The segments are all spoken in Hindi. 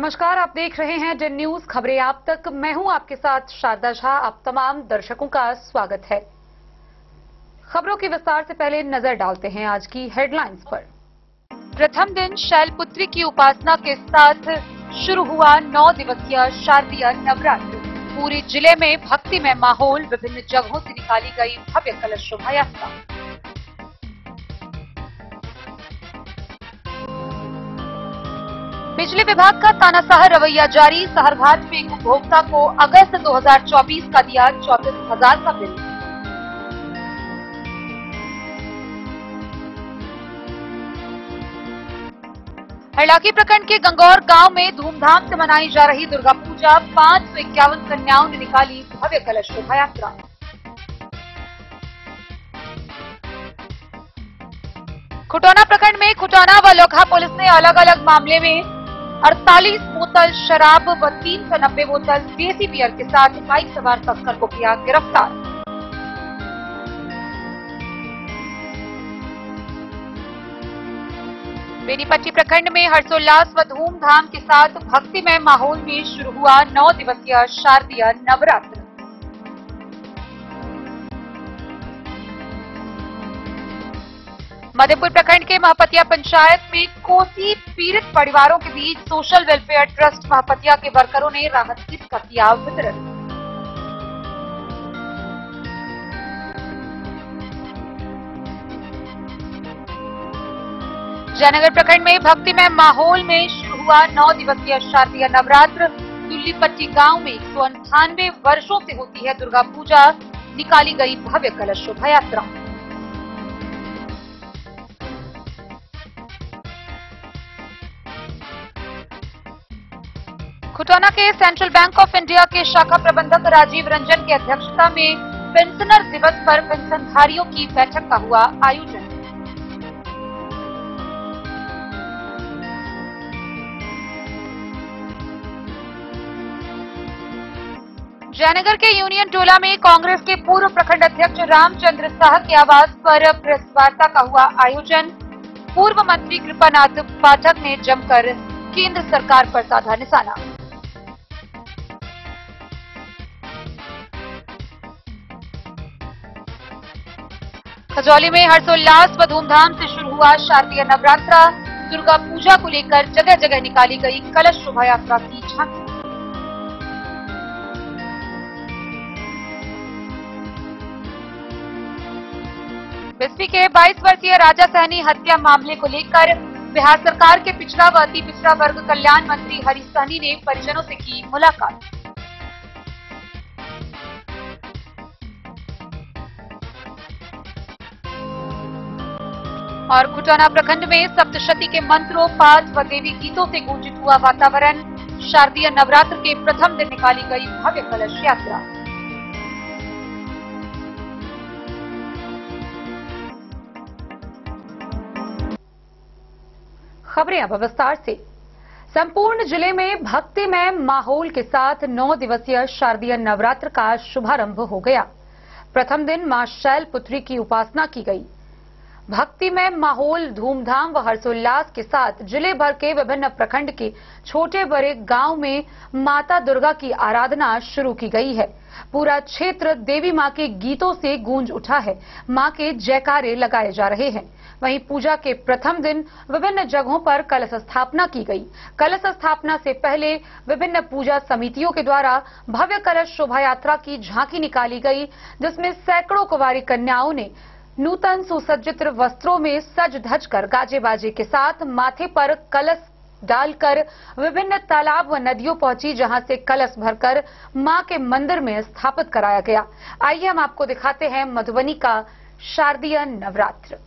नमस्कार, आप देख रहे हैं डेन न्यूज खबरें आप तक। मैं हूं आपके साथ शारदा झा। आप तमाम दर्शकों का स्वागत है। खबरों की विस्तार से पहले नजर डालते हैं आज की हेडलाइंस पर। प्रथम दिन शैलपुत्री की उपासना के साथ शुरू हुआ 9 दिवसीय शारदीय नवरात्र। पूरे जिले में भक्तिमय माहौल, विभिन्न जगहों से निकाली गई भव्य कलश शोभा यात्रा। बिजली विभाग का तानाशाह रवैया जारी। सहरघाट में एक उपभोक्ता को अगस्त 2024 का दिया 34,000 का बिल। हरलाखी प्रखंड के गंगौर गांव में धूमधाम से मनाई जा रही दुर्गा पूजा। 551 कन्याओं ने निकाली भव्य कलश शोभा यात्रा। खुटौना प्रखंड में खुटौना व लोखा पुलिस ने अलग अलग मामले में 48 बोतल शराब व 390 बोतल देसी बियर के साथ बाइक सवार तस्कर को किया गिरफ्तार। बेनीपट्टी प्रखंड में हर्षोल्लास व धूमधाम के साथ भक्तिमय माहौल में शुरू हुआ 9 दिवसीय शारदीय नवरात्र। मधेपुर प्रखंड के महपतिया पंचायत में कोसी पीड़ित परिवारों के बीच सोशल वेलफेयर ट्रस्ट महपतिया के वर्करों ने राहत किट का किया वितरण। जयनगर प्रखंड में भक्तिमय माहौल में शुरू हुआ 9 दिवसीय शारदीय नवरात्र। दुल्लीपट्टी गांव में 198 वर्षों से होती है दुर्गा पूजा। निकाली गई भव्य कलश शोभा यात्रा। खुटौना के सेंट्रल बैंक ऑफ इंडिया के शाखा प्रबंधक राजीव रंजन की अध्यक्षता में पेंशनर दिवस पर पेंशनधारियों की बैठक का हुआ आयोजन। जयनगर के यूनियन टोला में कांग्रेस के पूर्व प्रखंड अध्यक्ष रामचंद्र शाह के आवास पर प्रेस वार्ता का हुआ आयोजन। पूर्व मंत्री कृपानाथ पाठक ने जमकर केंद्र सरकार पर साधा निशाना। खजौली में हर्षोल्लास व धूमधाम से शुरू हुआ शारदीय नवरात्र। दुर्गा पूजा को लेकर जगह जगह निकाली गई कलश शोभा यात्रा की झांकी। बिस्फी के 22 वर्षीय राजा सहनी हत्या मामले को लेकर बिहार सरकार के पिछड़ा व अति पिछड़ा वर्ग कल्याण मंत्री हरीश सहनी ने परिजनों से की मुलाकात। और खुटौना प्रखंड में सप्तशती के मंत्रों, पाठ व देवी गीतों से गूंजित हुआ वातावरण। शारदीय नवरात्र के प्रथम दिन निकाली गई भव्य कलश यात्रा। खबरें अब विस्तार से। संपूर्ण जिले में भक्तिमय माहौल के साथ 9 दिवसीय शारदीय नवरात्र का शुभारंभ हो गया। प्रथम दिन मां शैलपुत्री की उपासना की गई। भक्तिमय माहौल, धूमधाम व हर्षोल्लास के साथ जिले भर के विभिन्न प्रखंड के छोटे बड़े गांव में माता दुर्गा की आराधना शुरू की गई है। पूरा क्षेत्र देवी मां के गीतों से गूंज उठा है। मां के जयकारे लगाए जा रहे हैं। वहीं पूजा के प्रथम दिन विभिन्न जगहों पर कलश स्थापना की गई। कलश स्थापना से पहले विभिन्न पूजा समितियों के द्वारा भव्य कलश शोभा यात्रा की झांकी निकाली गई, जिसमें सैकड़ों कुंवारी कन्याओं ने नूतन सुसज्जित वस्त्रों में सज धज कर गाजे बाजे के साथ माथे पर कलश डालकर विभिन्न तालाब व नदियों पहुंची, जहां से कलश भरकर मां के मंदिर में स्थापित कराया गया। आइए हम आपको दिखाते हैं मधुबनी का शारदीय नवरात्र।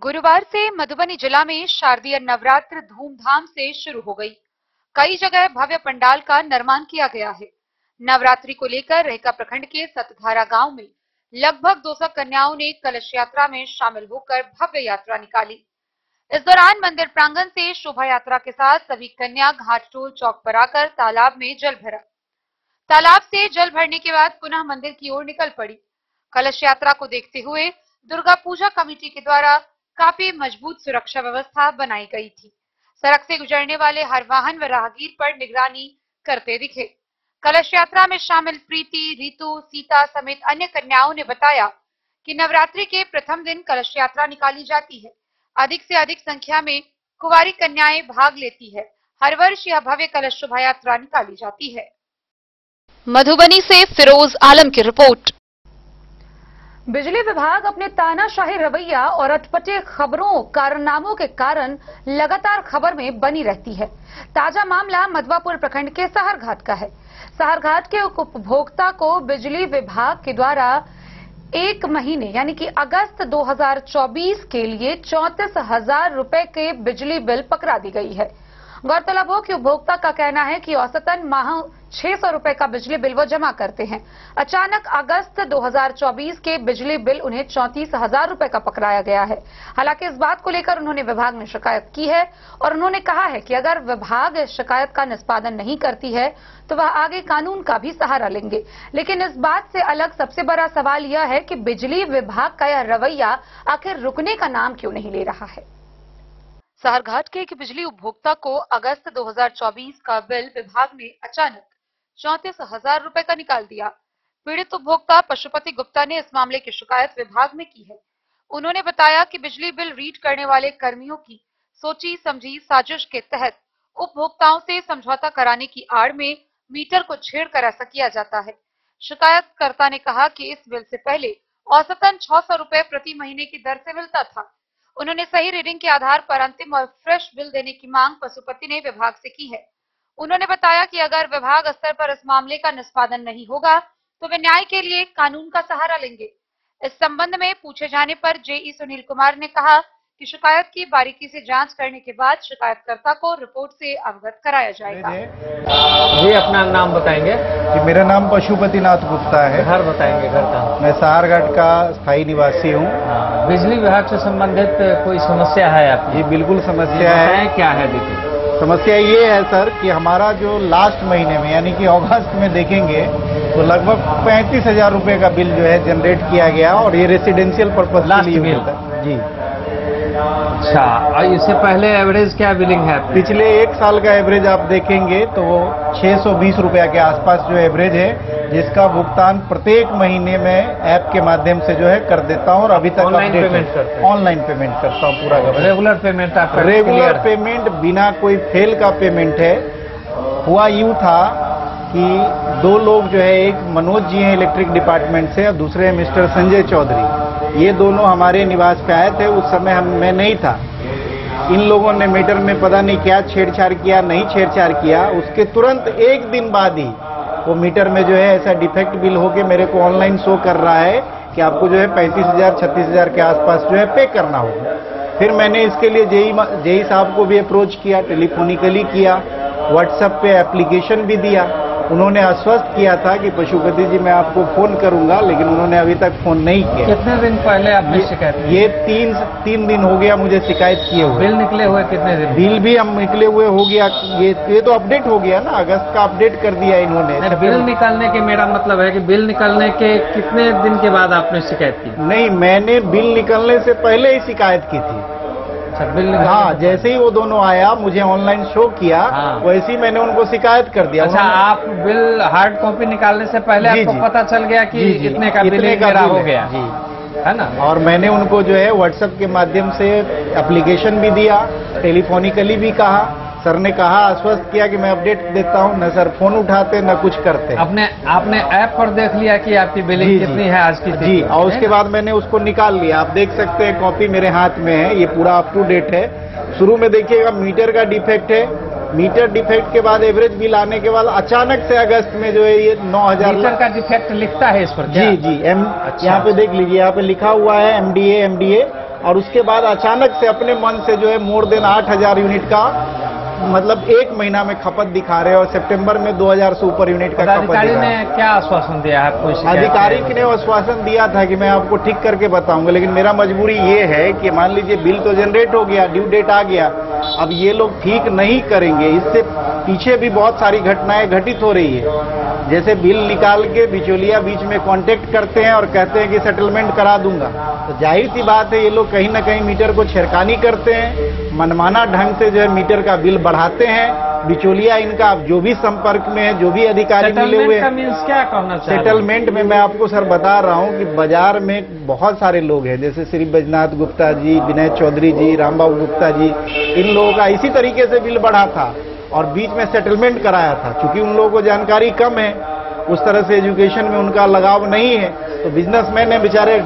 गुरुवार से मधुबनी जिला में शारदीय नवरात्र धूमधाम से शुरू हो गई। कई जगह भव्य पंडाल का निर्माण किया गया है। नवरात्रि को लेकर रेहका प्रखंड के सतधारा गांव में लगभग 200 कन्याओं ने कलश यात्रा में शामिल होकर भव्य यात्रा निकाली। इस दौरान मंदिर प्रांगण से शोभा यात्रा के साथ सभी कन्या घाटटोल चौक पर आकर तालाब में जल भरा। तालाब से जल भरने के बाद पुनः मंदिर की ओर निकल पड़ी। कलश यात्रा को देखते हुए दुर्गा पूजा कमेटी के द्वारा काफी मजबूत सुरक्षा व्यवस्था बनाई गई थी। सड़क से गुजरने वाले हर वाहन व राहगीर पर निगरानी करते दिखे। कलश यात्रा में शामिल प्रीति, रितु, सीता समेत अन्य कन्याओं ने बताया कि नवरात्रि के प्रथम दिन कलश यात्रा निकाली जाती है। अधिक से अधिक संख्या में कुंवारी कन्याएं भाग लेती है। हर वर्ष यह भव्य कलश शोभा यात्रा निकाली जाती है। मधुबनी से फिरोज आलम की रिपोर्ट। बिजली विभाग अपने तानाशाही रवैया और अटपटे खबरों कारनामों के कारण लगातार खबर में बनी रहती है। ताजा मामला मधवापुर प्रखंड के सहरघाट का है। सहरघाट के उपभोक्ता को बिजली विभाग के द्वारा 1 महीने यानी कि अगस्त 2024 के लिए 34,000 रुपए के बिजली बिल पकड़ा दी गई है। गौरतलब हो कि उपभोक्ता का कहना है कि औसतन माह 600 रुपए का बिजली बिल वो जमा करते हैं। अचानक अगस्त 2024 के बिजली बिल उन्हें 34,000 रुपए का पकड़ाया गया है। हालांकि इस बात को लेकर उन्होंने विभाग में शिकायत की है और उन्होंने कहा है कि अगर विभाग इस शिकायत का निष्पादन नहीं करती है तो वह आगे कानून का भी सहारा लेंगे। लेकिन इस बात से अलग सबसे बड़ा सवाल यह है कि बिजली विभाग का यह रवैया आखिर रुकने का नाम क्यों नहीं ले रहा है। सहरघाट के एक बिजली उपभोक्ता को अगस्त 2024 का बिल विभाग ने अचानक 34,000 रुपए का निकाल दिया। पीड़ित उपभोक्ता पशुपति गुप्ता ने इस मामले की शिकायत विभाग में की है। उन्होंने बताया कि बिजली बिल रीड करने वाले कर्मियों की सोची समझी साजिश के तहत उपभोक्ताओं से समझौता कराने की आड़ में मीटर को छेड़कर ऐसा किया जाता है। शिकायतकर्ता ने कहा कि इस बिल से पहले औसतन 600 रुपए प्रति महीने की दर से मिलता था। उन्होंने सही रीडिंग के आधार पर अंतिम और फ्रेश बिल देने की मांग पशुपति ने विभाग से की है। उन्होंने बताया कि अगर विभाग स्तर पर इस मामले का निष्पादन नहीं होगा तो वे न्याय के लिए कानून का सहारा लेंगे। इस संबंध में पूछे जाने पर जेई सुनील कुमार ने कहा कि शिकायत की बारीकी से जांच करने के बाद शिकायतकर्ता को रिपोर्ट से अवगत कराया जाएगा। जी अपना नाम बताएंगे? जी मेरा नाम पशुपतिनाथ गुप्ता है। घर बताएंगे घर का? मैं सहरघाट का स्थायी निवासी हूँ। बिजली विभाग से संबंधित कोई समस्या है आपकी? जी बिल्कुल समस्या है। क्या है देखिए? समस्या ये है सर कि हमारा जो लास्ट महीने में यानी कि अगस्त में देखेंगे तो लगभग 35,000 रुपए का बिल जो है जनरेट किया गया और ये रेसिडेंशियल पर्पज के लिए होता है। जी अच्छा, और इससे पहले एवरेज क्या बिलिंग है? पिछले 1 साल का एवरेज आप देखेंगे तो वो 620 रुपया के आसपास जो एवरेज है, जिसका भुगतान प्रत्येक महीने में ऐप के माध्यम से जो है कर देता हूँ और अभी तक ऑनलाइन पेमेंट करता हूँ पूरा का। रेगुलर पेमेंट आपका? रेगुलर पेमेंट बिना कोई फेल का पेमेंट है। हुआ यूँ था कि 2 लोग जो है, एक मनोज जी हैं इलेक्ट्रिक डिपार्टमेंट से और दूसरे मिस्टर संजय चौधरी, ये दोनों हमारे निवास पे आए थे। उस समय मैं नहीं था। इन लोगों ने मीटर में पता नहीं क्या छेड़छाड़ किया, नहीं छेड़छाड़ किया। उसके तुरंत 1 दिन बाद ही वो मीटर में जो है ऐसा डिफेक्ट बिल होके मेरे को ऑनलाइन शो कर रहा है कि आपको जो है 35,000 36,000 के आसपास जो है पे करना होगा। फिर मैंने इसके लिए जेई साहब को भी अप्रोच किया, टेलीफोनिकली किया, व्हाट्सएप पे एप्लीकेशन भी दिया। उन्होंने आश्वस्त किया था कि पशुपति जी मैं आपको फोन करूंगा, लेकिन उन्होंने अभी तक फोन नहीं किया। कितने दिन पहले आपने शिकायत की? ये 3 दिन हो गया मुझे शिकायत किए हुए। बिल निकले हुए कितने दिन? बिल भी हम निकले हुए हो गया। ये तो अपडेट हो गया ना, अगस्त का अपडेट कर दिया इन्होंने। बिल निकालने के मेरा मतलब है कि बिल निकलने के कितने दिन के बाद आपने शिकायत की? नहीं, मैंने बिल निकलने से पहले ही शिकायत की थी। बिल हाँ, जैसे ही वो दोनों आया मुझे ऑनलाइन शो किया, वैसे ही मैंने उनको शिकायत कर दिया। अच्छा, आप बिल हार्ड कॉपी निकालने से पहले आपको पता चल गया कि इतने का बिल मेरा हो गया, है ना? और मैंने उनको जो है व्हाट्सएप के माध्यम से एप्लीकेशन भी दिया, टेलीफोनिकली भी कहा। सर ने कहा, आश्वस्त किया कि मैं अपडेट देता हूं। न सर फोन उठाते न कुछ करते। आपने ऐप पर देख लिया कि आपकी बिलिंग कितनी है आज की? जी, और उसके बाद मैंने उसको निकाल लिया। आप देख सकते हैं, कॉपी मेरे हाथ में है, ये पूरा अप टू डेट है। शुरू में देखिएगा मीटर का डिफेक्ट है। मीटर डिफेक्ट के बाद एवरेज बिल आने के बाद अचानक से अगस्त में जो है ये 9,000 मीटर का डिफेक्ट लिखता है इस पर? जी अच्छा। यहाँ पे देख लीजिए, यहाँ पे लिखा हुआ है MDA। और उसके बाद अचानक से अपने मन से जो है मोर देन 8,000 यूनिट का मतलब 1 महीना में खपत दिखा रहे हैं और सितंबर में 2,000 से ऊपर यूनिट का खपत। अधिकारी ने क्या आश्वासन दिया है आपको? अधिकारी ने आश्वासन दिया था कि मैं आपको ठीक करके बताऊंगा, लेकिन मेरा मजबूरी ये है कि मान लीजिए बिल तो जनरेट हो गया, ड्यू डेट आ गया, अब ये लोग ठीक नहीं करेंगे। इससे पीछे भी बहुत सारी घटनाएं घटित हो रही है। जैसे बिल निकाल के बिचौलिया बीच में कांटेक्ट करते हैं और कहते हैं कि सेटलमेंट करा दूंगा, तो जाहिर सी बात है ये लोग कहीं ना कहीं मीटर को छेड़खानी करते हैं, मनमाना ढंग से जो है मीटर का बिल बढ़ाते हैं। बिचौलिया इनका जो भी संपर्क में है, जो भी अधिकारी मिले हुए हैं, क्या करना चाहिए? सेटलमेंट में मैं आपको सर बता रहा हूं कि बाजार में बहुत सारे लोग हैं, जैसे श्री बैजनाथ गुप्ता जी, विनय चौधरी जी, रामबाबू गुप्ता जी, इन लोगों का इसी तरीके से बिल बढ़ा था और बीच में सेटलमेंट कराया था। क्योंकि उन लोगों को जानकारी कम है, उस तरह से एजुकेशन में उनका लगाव नहीं है, तो बिजनेसमैन है बेचारे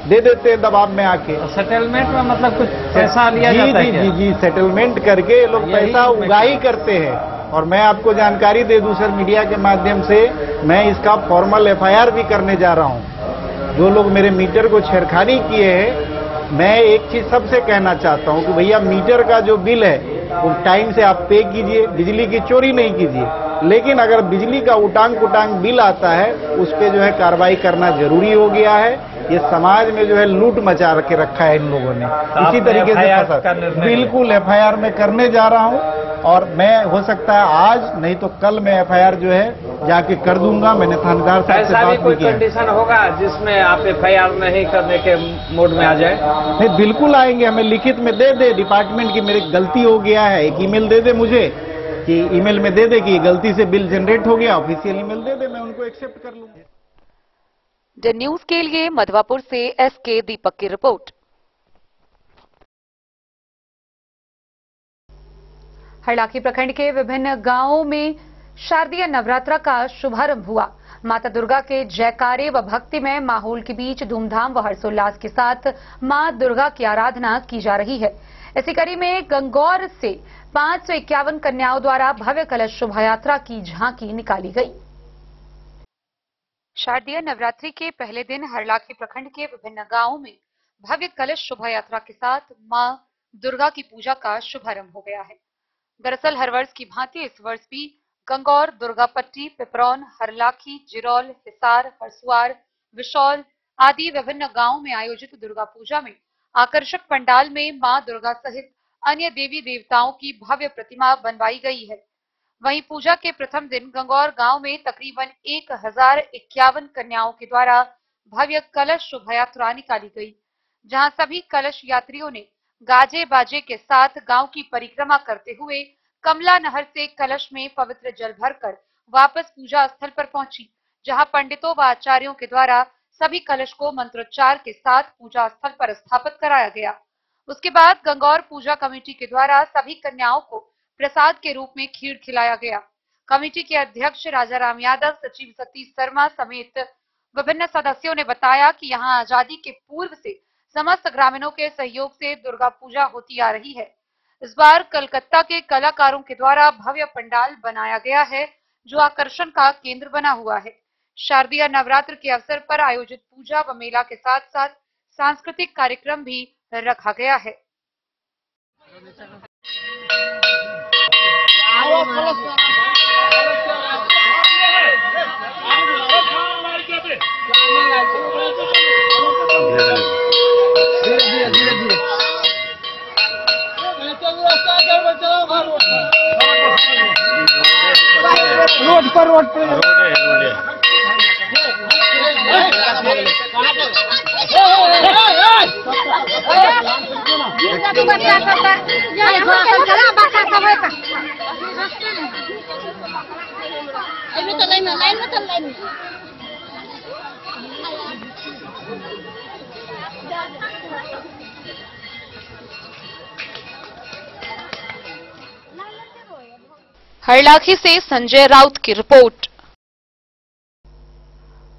दे देते हैं दबाव में आके। सेटलमेंट में मतलब कुछ पैसा लिया जाता है क्या? जी, सेटलमेंट करके लोग पैसा उगाही करते हैं। और मैं आपको जानकारी दे दूं सर, मीडिया के माध्यम से मैं इसका फॉर्मल FIR भी करने जा रहा हूं। जो लोग मेरे मीटर को छेड़खानी किए हैं, मैं एक चीज सबसे कहना चाहता हूं कि भैया मीटर का जो बिल है वो टाइम से आप पे कीजिए, बिजली की चोरी नहीं कीजिए। लेकिन अगर बिजली का उटांग कुटांग बिल आता है, उस पे जो है कार्रवाई करना जरूरी हो गया है। ये समाज में जो है लूट मचा के रखा है इन लोगों ने। इसी तरीके से बिल्कुल FIR में करने जा रहा हूं और मैं हो सकता है आज नहीं तो कल मैं FIR जो है जाके कर दूंगा। मैंने थानेदार साहब से बात भी की है। कंडीशन होगा जिसमें आप FIR नहीं करने के मोड में आ जाए? नहीं, बिल्कुल आएंगे। हमें लिखित में दे दे डिपार्टमेंट की मेरी गलती हो गया है, एक ईमेल दे दे मुझे कि ईमेल में दे दे कि गलती से बिल जनरेट हो गया, ऑफिशियल ईमेल दे दे, मैं उनको एक्सेप्ट कर लूंगा। द न्यूज के लिए मधवापुर से SK दीपक की रिपोर्ट। हरलाखी प्रखंड के विभिन्न गांवों में शारदीय नवरात्र का शुभारंभ हुआ। माता दुर्गा के जयकारे व भक्तिमय माहौल के बीच धूमधाम व हर्षोल्लास के साथ मां दुर्गा की आराधना की जा रही है। इसी कड़ी में गंगौर से 551 कन्याओं द्वारा भव्य कलश शोभा यात्रा की झांकी निकाली गई। शारदीय नवरात्रि के पहले दिन हरलाखी प्रखंड के विभिन्न गांवों में भव्य कलश शोभा यात्रा के साथ मां दुर्गा की पूजा का शुभारंभ हो गया है। दरअसल हर वर्ष की भांति इस वर्ष भी गंगौर, दुर्गापट्टी, पिपरौन, हरलाखी, जिरौल, हिसार, हरसुआर, विशौल आदि विभिन्न गांवों में आयोजित दुर्गा पूजा में आकर्षक पंडाल में मां दुर्गा सहित अन्य देवी देवताओं की भव्य प्रतिमा बनवाई गई है। वहीं पूजा के प्रथम दिन गंगौर गांव में तकरीबन 1051 कन्याओं के द्वारा भव्य कलश शोभा यात्रा निकाली गई, जहां सभी कलश यात्रियों ने गाजे बाजे के साथ गांव की परिक्रमा करते हुए कमला नहर से कलश में पवित्र जल भरकर वापस पूजा स्थल पर पहुंची, जहां पंडितों व आचार्यों के द्वारा सभी कलश को मंत्रोच्चार के साथ पूजा स्थल पर स्थापित कराया गया। उसके बाद गंगौर पूजा कमेटी के द्वारा सभी कन्याओं को प्रसाद के रूप में खीर खिलाया गया। कमेटी के अध्यक्ष राजा राम यादव, सचिव सतीश शर्मा समेत विभिन्न सदस्यों ने बताया कि यहां आजादी के पूर्व से समस्त ग्रामीणों के सहयोग से दुर्गा पूजा होती आ रही है। इस बार कलकत्ता के कलाकारों के द्वारा भव्य पंडाल बनाया गया है, जो आकर्षण का केंद्र बना हुआ है। शारदीय नवरात्र के अवसर पर आयोजित पूजा व मेला के साथ साथ सांस्कृतिक कार्यक्रम भी रखा गया है। रोड पर हरलाखी से संजय राउत की रिपोर्ट।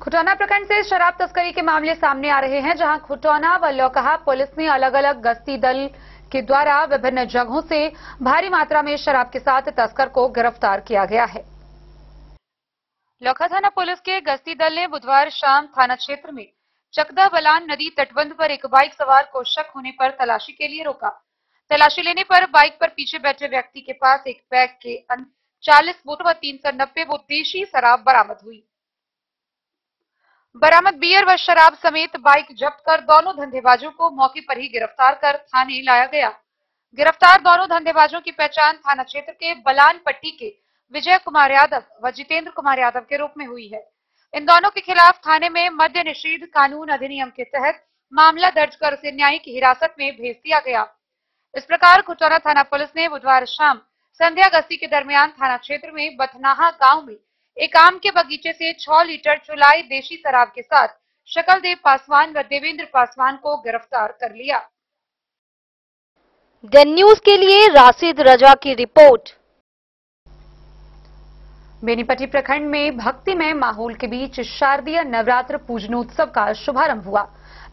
खुटौना प्रखंड से शराब तस्करी के मामले सामने आ रहे हैं, जहां खुटौना व लौकहा पुलिस ने अलग अलग गश्ती दल के द्वारा विभिन्न जगहों से भारी मात्रा में शराब के साथ तस्कर को गिरफ्तार किया गया है। लौकहा थाना पुलिस के गश्ती दल ने बुधवार शाम थाना क्षेत्र में चकदा बलान नदी तटबंध पर एक बाइक सवार को शक होने पर तलाशी के लिए रोका। तलाशी लेने पर बाइक पर पीछे बैठे व्यक्ति के पास एक बैग के 40 बोतल व 390 बोतल देशी शराब बरामद हुई। बरामद बियर व शराब समेत बाइक जब्त कर दोनों धंधेबाजों को मौके पर ही गिरफ्तार कर थाने लाया गया। गिरफ्तार दोनों धंधेबाजों की पहचान थाना क्षेत्र के बलान पट्टी के विजय कुमार यादव व जितेंद्र कुमार यादव के रूप में हुई है। इन दोनों के खिलाफ थाने में मद्य निषेध कानून अधिनियम के तहत मामला दर्ज कर उसे न्यायिक हिरासत में भेज दिया गया। इस प्रकार खुटौना थाना पुलिस ने बुधवार शाम संध्या गश्ती के दरमियान थाना क्षेत्र में बथनाहा गांव में एक आम के बगीचे से 6 लीटर चुलाई देशी शराब के साथ शकलदेव पासवान व देवेंद्र पासवान को गिरफ्तार कर लिया। द न्यूज के लिए राशिद रजा की रिपोर्ट। बेनीपट्टी प्रखंड में भक्तिमय माहौल के बीच शारदीय नवरात्र पूजनोत्सव का शुभारंभ हुआ।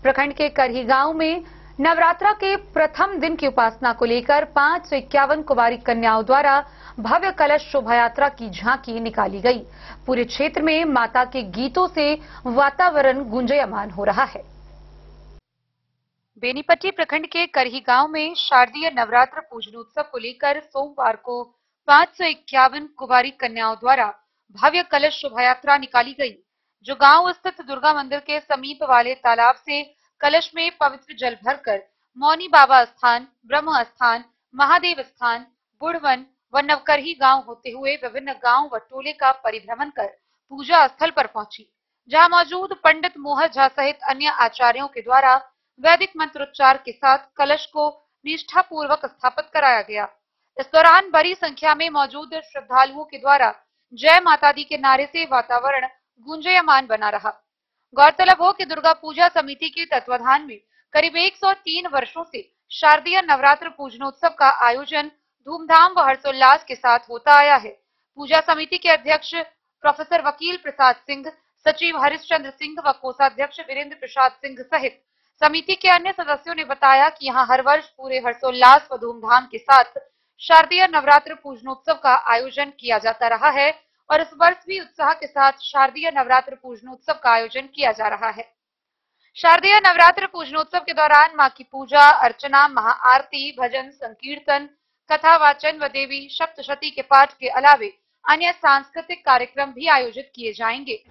प्रखंड के करही गांव में नवरात्रा के प्रथम दिन की उपासना को लेकर 551 कुंवारी कन्याओं द्वारा भव्य कलश शोभा यात्रा की झांकी निकाली गई। पूरे क्षेत्र में माता के गीतों से वातावरण गुंजयमान हो रहा है। बेनीपट्टी प्रखंड के करही गांव में शारदीय नवरात्र पूजनोत्सव को लेकर सोमवार को 551 कुंवारी कन्याओं द्वारा भव्य कलश शोभा यात्रा निकाली गई, जो गांव स्थित दुर्गा मंदिर के समीप वाले तालाब से कलश में पवित्र जल भरकर मौनी बाबा स्थान, ब्रह्म स्थान, महादेव स्थान, बुढ़वन व नवकरही गांव होते हुए विभिन्न गांव व टोले का परिभ्रमण कर पूजा स्थल पर पहुंची, जहां मौजूद पंडित मोहन झा सहित अन्य आचार्यों के द्वारा वैदिक मंत्रोच्चार के साथ कलश को निष्ठापूर्वक स्थापित कराया गया। इस दौरान बड़ी संख्या में मौजूद श्रद्धालुओं के द्वारा जय माता दी के नारे से वातावरण गुंजयमान बना रहा। गौरतलब हो कि दुर्गा पूजा समिति के तत्वाधान में करीब 103 वर्षों से शारदीय नवरात्र पूजनोत्सव का आयोजन धूमधाम व हर्षोल्लास के साथ होता आया है। पूजा समिति के अध्यक्ष प्रोफेसर वकील प्रसाद सिंह, सचिव हरिश्चंद्र सिंह व कोषाध्यक्ष वीरेंद्र प्रसाद सिंह सहित समिति के अन्य सदस्यों ने बताया कि यहां हर वर्ष पूरे हर्षोल्लास व धूमधाम के साथ शारदीय नवरात्र पूजनोत्सव का आयोजन किया जाता रहा है और इस वर्ष भी उत्साह के साथ शारदीय नवरात्र पूजनोत्सव का आयोजन किया जा रहा है। शारदीय नवरात्र पूजनोत्सव के दौरान मां की पूजा अर्चना, महाआरती, भजन संकीर्तन, कथा वाचन व देवी सप्तशती के पाठ के अलावे अन्य सांस्कृतिक कार्यक्रम भी आयोजित किए जाएंगे।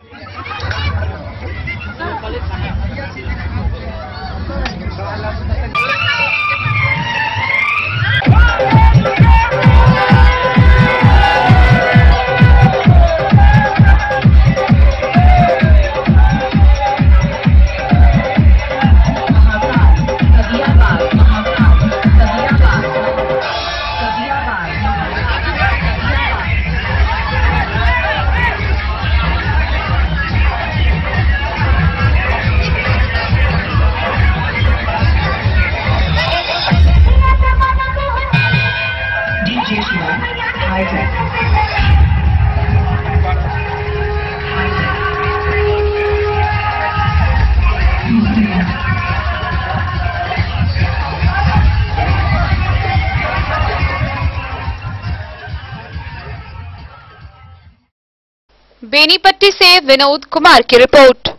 बेनीपट्टी से विनोद कुमार की रिपोर्ट।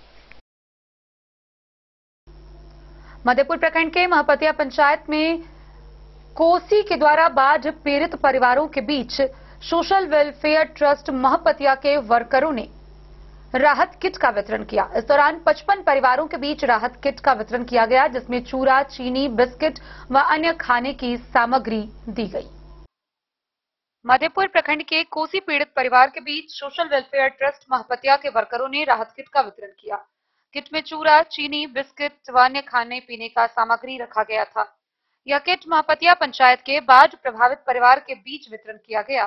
मधेपुर प्रखंड के महपतिया पंचायत में कोसी के द्वारा बाढ़ पीड़ित परिवारों के बीच सोशल वेलफेयर ट्रस्ट महपतिया के वर्करों ने राहत किट का वितरण किया। इस दौरान 55 परिवारों के बीच राहत किट का वितरण किया गया, जिसमें चूरा, चीनी, बिस्किट व अन्य खाने की सामग्री दी गई। मधेपुर प्रखंड के कोसी पीड़ित परिवार के बीच सोशल वेलफेयर ट्रस्ट महपतिया के वर्करों ने राहत किट का वितरण किया। किट में चूरा, चीनी, बिस्किट व अन्य खाने पीने का सामग्री रखा गया था। यह किट महपतिया पंचायत के बाढ़ प्रभावित परिवार के बीच वितरण किया गया।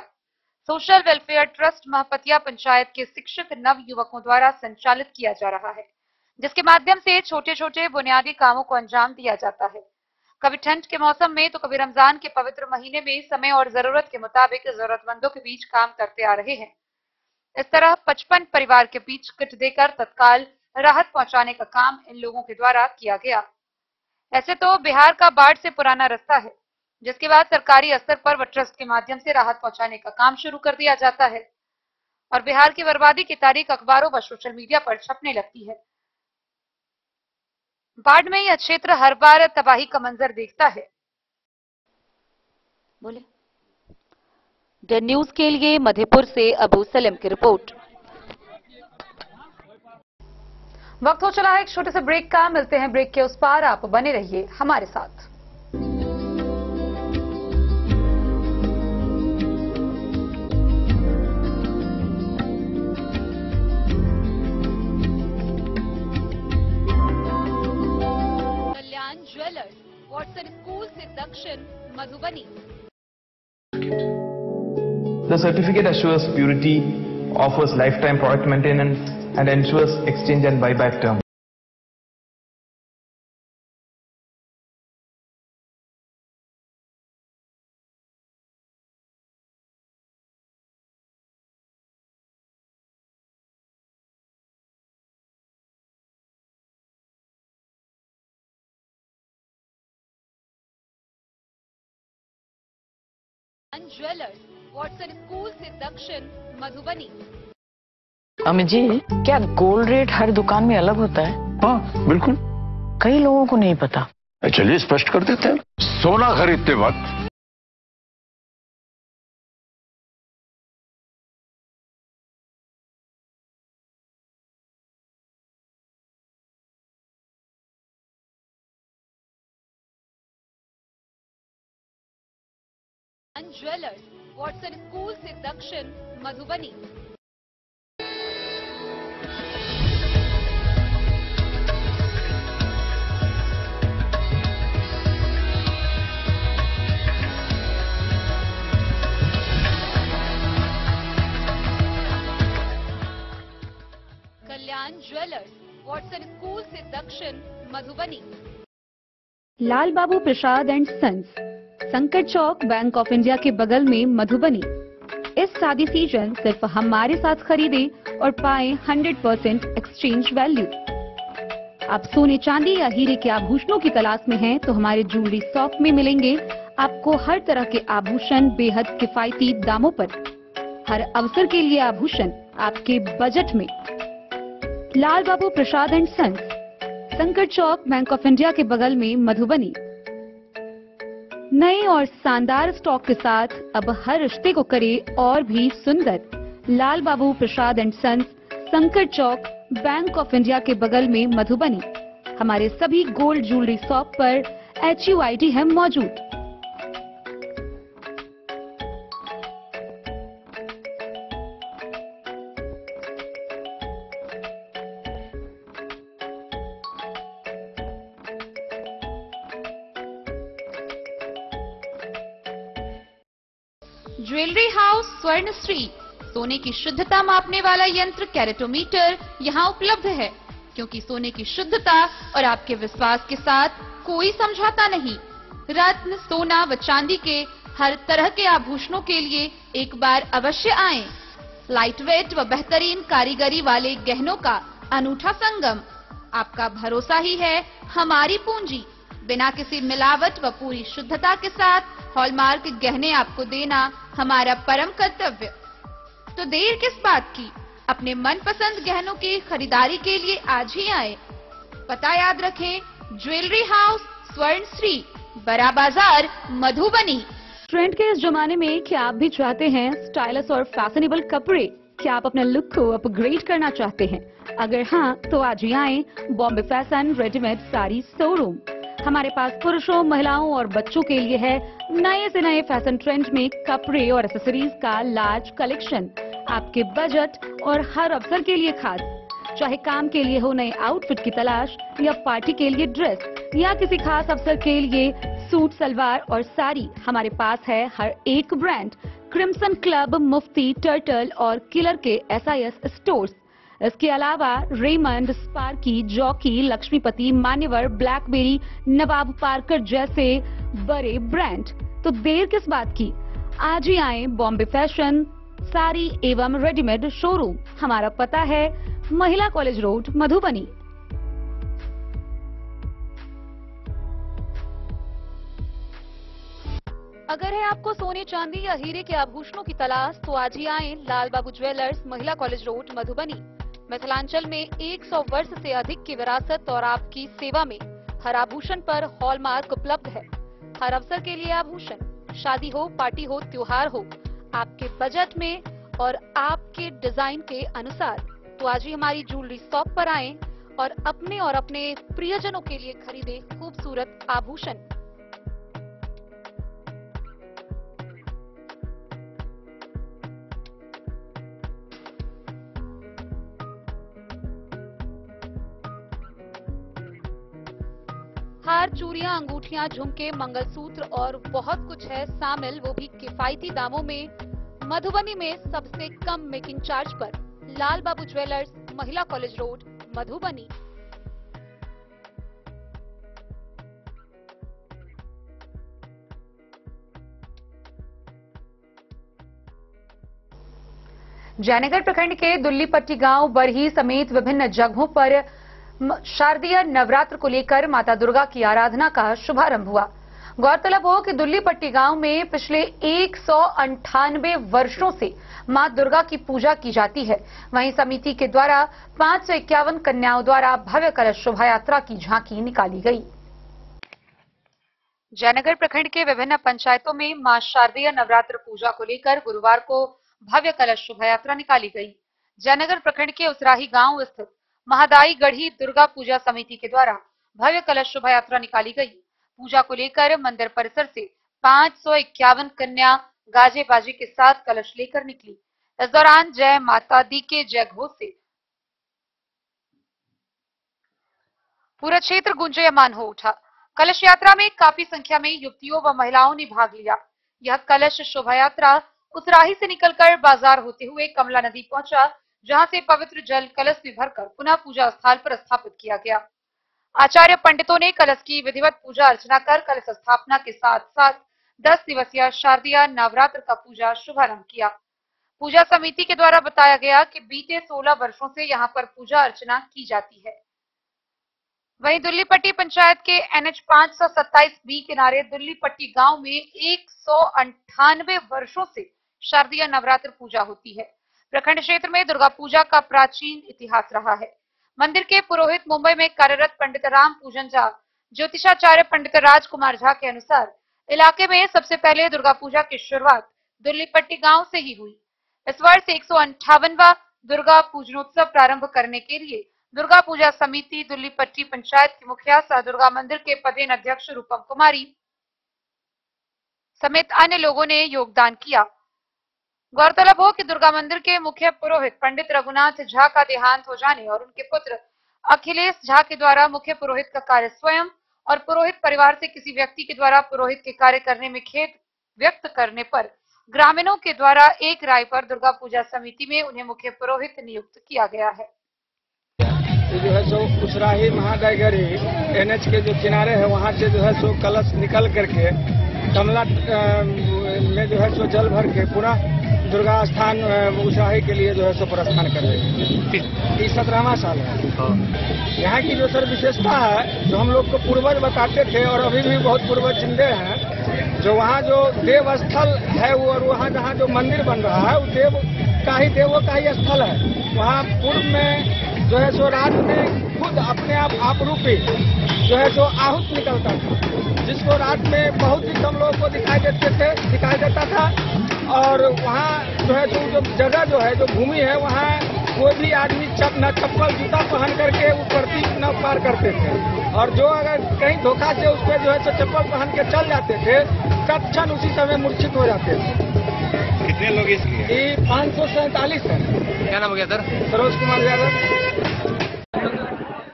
सोशल वेलफेयर ट्रस्ट महपतिया पंचायत के शिक्षित नव युवकों द्वारा संचालित किया जा रहा है, जिसके माध्यम से छोटे छोटे बुनियादी कामों को अंजाम दिया जाता है। कभी ठंड के मौसम में तो कभी रमजान के पवित्र महीने में समय और जरूरत के मुताबिक जरूरतमंदों के बीच काम करते आ रहे हैं। इस तरह 55 परिवार के बीच किट देकर तत्काल राहत पहुंचाने का काम इन लोगों के द्वारा किया गया। ऐसे तो बिहार का बाढ़ से पुराना रास्ता है, जिसके बाद सरकारी स्तर पर व ट्रस्ट के माध्यम से राहत पहुंचाने का काम शुरू कर दिया जाता है और बिहार की बर्बादी की तारीख अखबारों व सोशल मीडिया पर छपने लगती है। बाढ़ में यह क्षेत्र हर बार तबाही का मंजर देखता है। बोले द न्यूज के लिए मधेपुर से अबू सलेम की रिपोर्ट। वक्त हो चला है एक छोटे से ब्रेक का। मिलते हैं ब्रेक के उस पार, आप बने रहिए हमारे साथ। ज्वेलर्स, वॉटसन स्कूल से दक्षिण, Madhubani. The certificate assures purity, offers lifetime product maintenance, and ensures exchange and buyback terms. Jewellers, Watson school से दक्षिण, मधुबनी। अमित जी, क्या गोल्ड रेट हर दुकान में अलग होता है? हाँ बिल्कुल। कई लोगों को नहीं पता। चलिए स्पष्ट कर देते हैं। सोना खरीदते वक्त ज्वेलर्स, वॉटसन स्कूल से दक्षिण, मधुबनी। कल्याण ज्वेलर्स, वॉटसन स्कूल से दक्षिण, मधुबनी। लाल बाबू प्रसाद एंड सन्स, संकट चौक, बैंक ऑफ इंडिया के बगल में, मधुबनी। इस शादी सीजन सिर्फ हमारे साथ खरीदे और पाएं 100% एक्सचेंज वैल्यू। आप सोने चांदी या हीरे के आभूषणों की तलाश में हैं तो हमारे ज्वेलरी शॉप में मिलेंगे आपको हर तरह के आभूषण बेहद किफायती दामों पर। हर अवसर के लिए आभूषण आपके बजट में। लाल बाबू प्रसाद एंड सन्स, संकट चौक, बैंक ऑफ इंडिया के बगल में, मधुबनी। नए और शानदार स्टॉक के साथ अब हर रिश्ते को करे और भी सुंदर। लाल बाबू प्रसाद एंड सन्स, संकट चौक, बैंक ऑफ इंडिया के बगल में, मधुबनी। हमारे सभी गोल्ड ज्वेलरी शॉप पर HUID है मौजूद। ज्वेलरी हाउस स्वर्ण श्री, सोने की शुद्धता मापने वाला यंत्र कैरेटोमीटर यहाँ उपलब्ध है, क्योंकि सोने की शुद्धता और आपके विश्वास के साथ कोई समझौता नहीं। रत्न, सोना व चांदी के हर तरह के आभूषणों के लिए एक बार अवश्य आएं। लाइट वेट व बेहतरीन कारीगरी वाले गहनों का अनूठा संगम। आपका भरोसा ही है हमारी पूंजी। बिना किसी मिलावट व पूरी शुद्धता के साथ हॉलमार्क गहने आपको देना हमारा परम कर्तव्य। तो देर किस बात की, अपने मनपसंद गहनों की खरीदारी के लिए आज ही आए। पता याद रखें, ज्वेलरी हाउस स्वर्ण श्री, बड़ा बाजार, मधुबनी। ट्रेंड के इस जमाने में क्या आप भी चाहते हैं स्टाइलिश और फैशनेबल कपड़े? क्या आप अपने लुक को अपग्रेड करना चाहते हैं? अगर हाँ, तो आज ही आए Bombay fashion readymade sari showroom. हमारे पास पुरुषों, महिलाओं और बच्चों के लिए है नए से नए फैशन ट्रेंड में कपड़े और एक्सेसरीज का लार्ज कलेक्शन। आपके बजट और हर अवसर के लिए खास। चाहे काम के लिए हो नए आउटफिट की तलाश, या पार्टी के लिए ड्रेस, या किसी खास अवसर के लिए सूट, सलवार और साड़ी, हमारे पास है हर एक ब्रांड। क्रिम्सन क्लब, मुफ्ती, टर्टल और किलर के SIS स्टोर्स। इसके अलावा रेमंड, स्पार्की, जॉकी, लक्ष्मीपति, मान्यवर, ब्लैकबेरी, नवाब पार्कर जैसे बड़े ब्रांड। तो देर किस बात की, आज ही आए बॉम्बे फैशन साड़ी एवं रेडीमेड शोरूम। हमारा पता है महिला कॉलेज रोड, मधुबनी। अगर है आपको सोने, चांदी या हीरे के आभूषणों की तलाश, तो आज ही आए लाल बाबू ज्वेलर्स, महिला कॉलेज रोड, मधुबनी। मिथिलांचल में 100 वर्ष से अधिक की विरासत और आपकी सेवा में हर आभूषण पर हॉलमार्क उपलब्ध है। हर अवसर के लिए आभूषण, शादी हो, पार्टी हो, त्योहार हो, आपके बजट में और आपके डिजाइन के अनुसार। तो आज ही हमारी ज्वेलरी शॉप पर आएं और अपने प्रियजनों के लिए खरीदे खूबसूरत आभूषण। हार, चूड़ियां, अंगूठियां, झुमके, मंगलसूत्र और बहुत कुछ है शामिल, वो भी किफायती दामों में। मधुबनी में सबसे कम मेकिंग चार्ज पर लाल बाबू ज्वेलर्स, महिला कॉलेज रोड, मधुबनी। जयनगर प्रखंड के दुल्लीपट्टी गांव बरही समेत विभिन्न जगहों पर शारदीय नवरात्र को लेकर माता दुर्गा की आराधना का शुभारंभ हुआ। गौरतलब हो कि दुल्लीपट्टी गांव में पिछले 198 वर्षों से मां दुर्गा की पूजा की जाती है। वहीं समिति के द्वारा 551 कन्याओं द्वारा भव्य कलश शोभा यात्रा की झांकी निकाली गई। जयनगर प्रखंड के विभिन्न पंचायतों में मां शारदीय नवरात्र पूजा को लेकर गुरुवार को भव्य कलश शोभा यात्रा निकाली गई। जयनगर प्रखंड के उसराही गांव स्थित महादाई गढ़ी दुर्गा पूजा समिति के द्वारा भव्य कलश शोभा यात्रा निकाली गई। पूजा को लेकर मंदिर परिसर से 551 कन्या गाजे बाजे के साथ कलश लेकर निकली। इस दौरान जय माता दी के जय घोष से पूरा क्षेत्र गुंजयमान हो उठा। कलश यात्रा में काफी संख्या में युवतियों व महिलाओं ने भाग लिया। यह कलश शोभा यात्रा उसराही से निकलकर बाजार होते हुए कमला नदी पहुंचा, जहां से पवित्र जल कलश में भरकर पुनः पूजा स्थल पर स्थापित किया गया। आचार्य पंडितों ने कलश की विधिवत पूजा अर्चना कर कलश स्थापना के साथ साथ 10 दिवसीय शारदीय नवरात्र का पूजा शुभारंभ किया। पूजा समिति के द्वारा बताया गया कि बीते 16 वर्षों से यहां पर पूजा अर्चना की जाती है। वहीं दुल्लीपट्टी पंचायत के NH 527B किनारे दुल्लीपट्टी गांव में 198 वर्षों से शारदीय नवरात्र पूजा होती है। प्रखंड क्षेत्र में दुर्गा पूजा का प्राचीन इतिहास रहा है। मंदिर के पुरोहित मुंबई में कार्यरत पंडित राम पूजन झा, ज्योतिषाचार्य पंडित राजकुमार झा के अनुसार इलाके में सबसे पहले दुर्गा पूजा की शुरुआत दुल्लीपट्टी गांव से ही हुई। इस वर्ष 158वां दुर्गा पूजनोत्सव प्रारंभ करने के लिए दुर्गा पूजा समिति दुल्लीपट्टी पंचायत की मुखिया सह दुर्गा मंदिर के पदेन अध्यक्ष रूपम कुमारी समेत अन्य लोगों ने योगदान किया। गौरतलब हो कि दुर्गा मंदिर के मुख्य पुरोहित पंडित रघुनाथ झा का देहांत हो जाने और उनके पुत्र अखिलेश झा के द्वारा मुख्य पुरोहित का कार्य स्वयं और पुरोहित परिवार से किसी व्यक्ति के द्वारा पुरोहित के कार्य करने में खेद व्यक्त करने पर ग्रामीणों के द्वारा एक राय पर दुर्गा पूजा समिति में उन्हें मुख्य पुरोहित नियुक्त किया गया है। जो है सो उसराही महादाईगढ़ी NH के जो किनारे है वहाँ से जो है सो कलश निकल करके कमला में जो है सो जल भर के पूरा दुर्गा स्थान उसराही के लिए जो है सो प्रस्थान कर रहे हैं। 17वां साल है। यहाँ की जो सर विशेषता है जो हम लोग को पूर्वज बताते थे और अभी भी बहुत पूर्वज जिंदे हैं, जो वहाँ जो देव स्थल है वो और वहाँ जहाँ जो मंदिर बन रहा है वो देवों का ही स्थल है। वहाँ पूर्व में जो है सो रात में खुद अपने आप रूपी जो है सो आहूत निकलता था, जिसको रात में बहुत ही कम लोगों को दिखाई देता था। और वहाँ जो है जो जगह जो है जो भूमि है वहाँ कोई भी आदमी न चप्पल जूता पहन करके उस प्रतीक न पार करते थे, और जो अगर कहीं धोखा से उस पर जो है सो चप्पल पहन के चल जाते थे तत्क्षण उसी समय मूर्छित हो जाते थे। कितने लोग इसलिए? 547 है। क्या नाम हो गया sir? Saroj Kumar Yadav.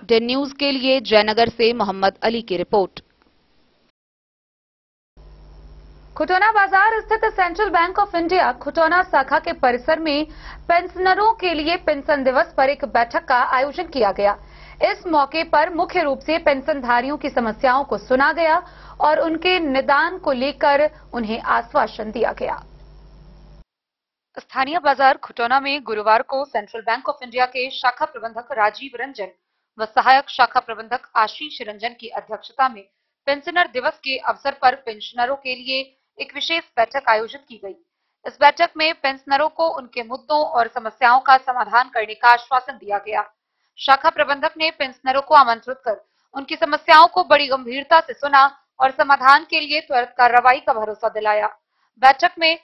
Day news के लिए जयनगर से मोहम्मद अली की रिपोर्ट। खुटौना बाजार स्थित central bank of India Khutauna शाखा के परिसर में पेंशनरों के लिए पेंशन दिवस पर एक बैठक का आयोजन किया गया। इस मौके पर मुख्य रूप से पेंशनधारियों की समस्याओं को सुना गया और उनके निदान को लेकर उन्हें आश्वासन दिया गया। स्थानीय बाजार खुटौना में गुरुवार को सेंट्रल बैंक ऑफ इंडिया के शाखा प्रबंधक राजीव रंजन व सहायक शाखा प्रबंधक आशीष रंजन की अध्यक्षता में पेंशनर दिवस के अवसर पर पेंशनरों के लिए एक विशेष बैठक आयोजित की गई। इस बैठक में पेंशनरों को उनके मुद्दों और समस्याओं का समाधान करने का आश्वासन दिया गया। शाखा प्रबंधक ने पेंशनरों को आमंत्रित कर उनकी समस्याओं को बड़ी गंभीरता से सुना और समाधान के लिए त्वरित कार्रवाई का भरोसा दिलाया। बैठक में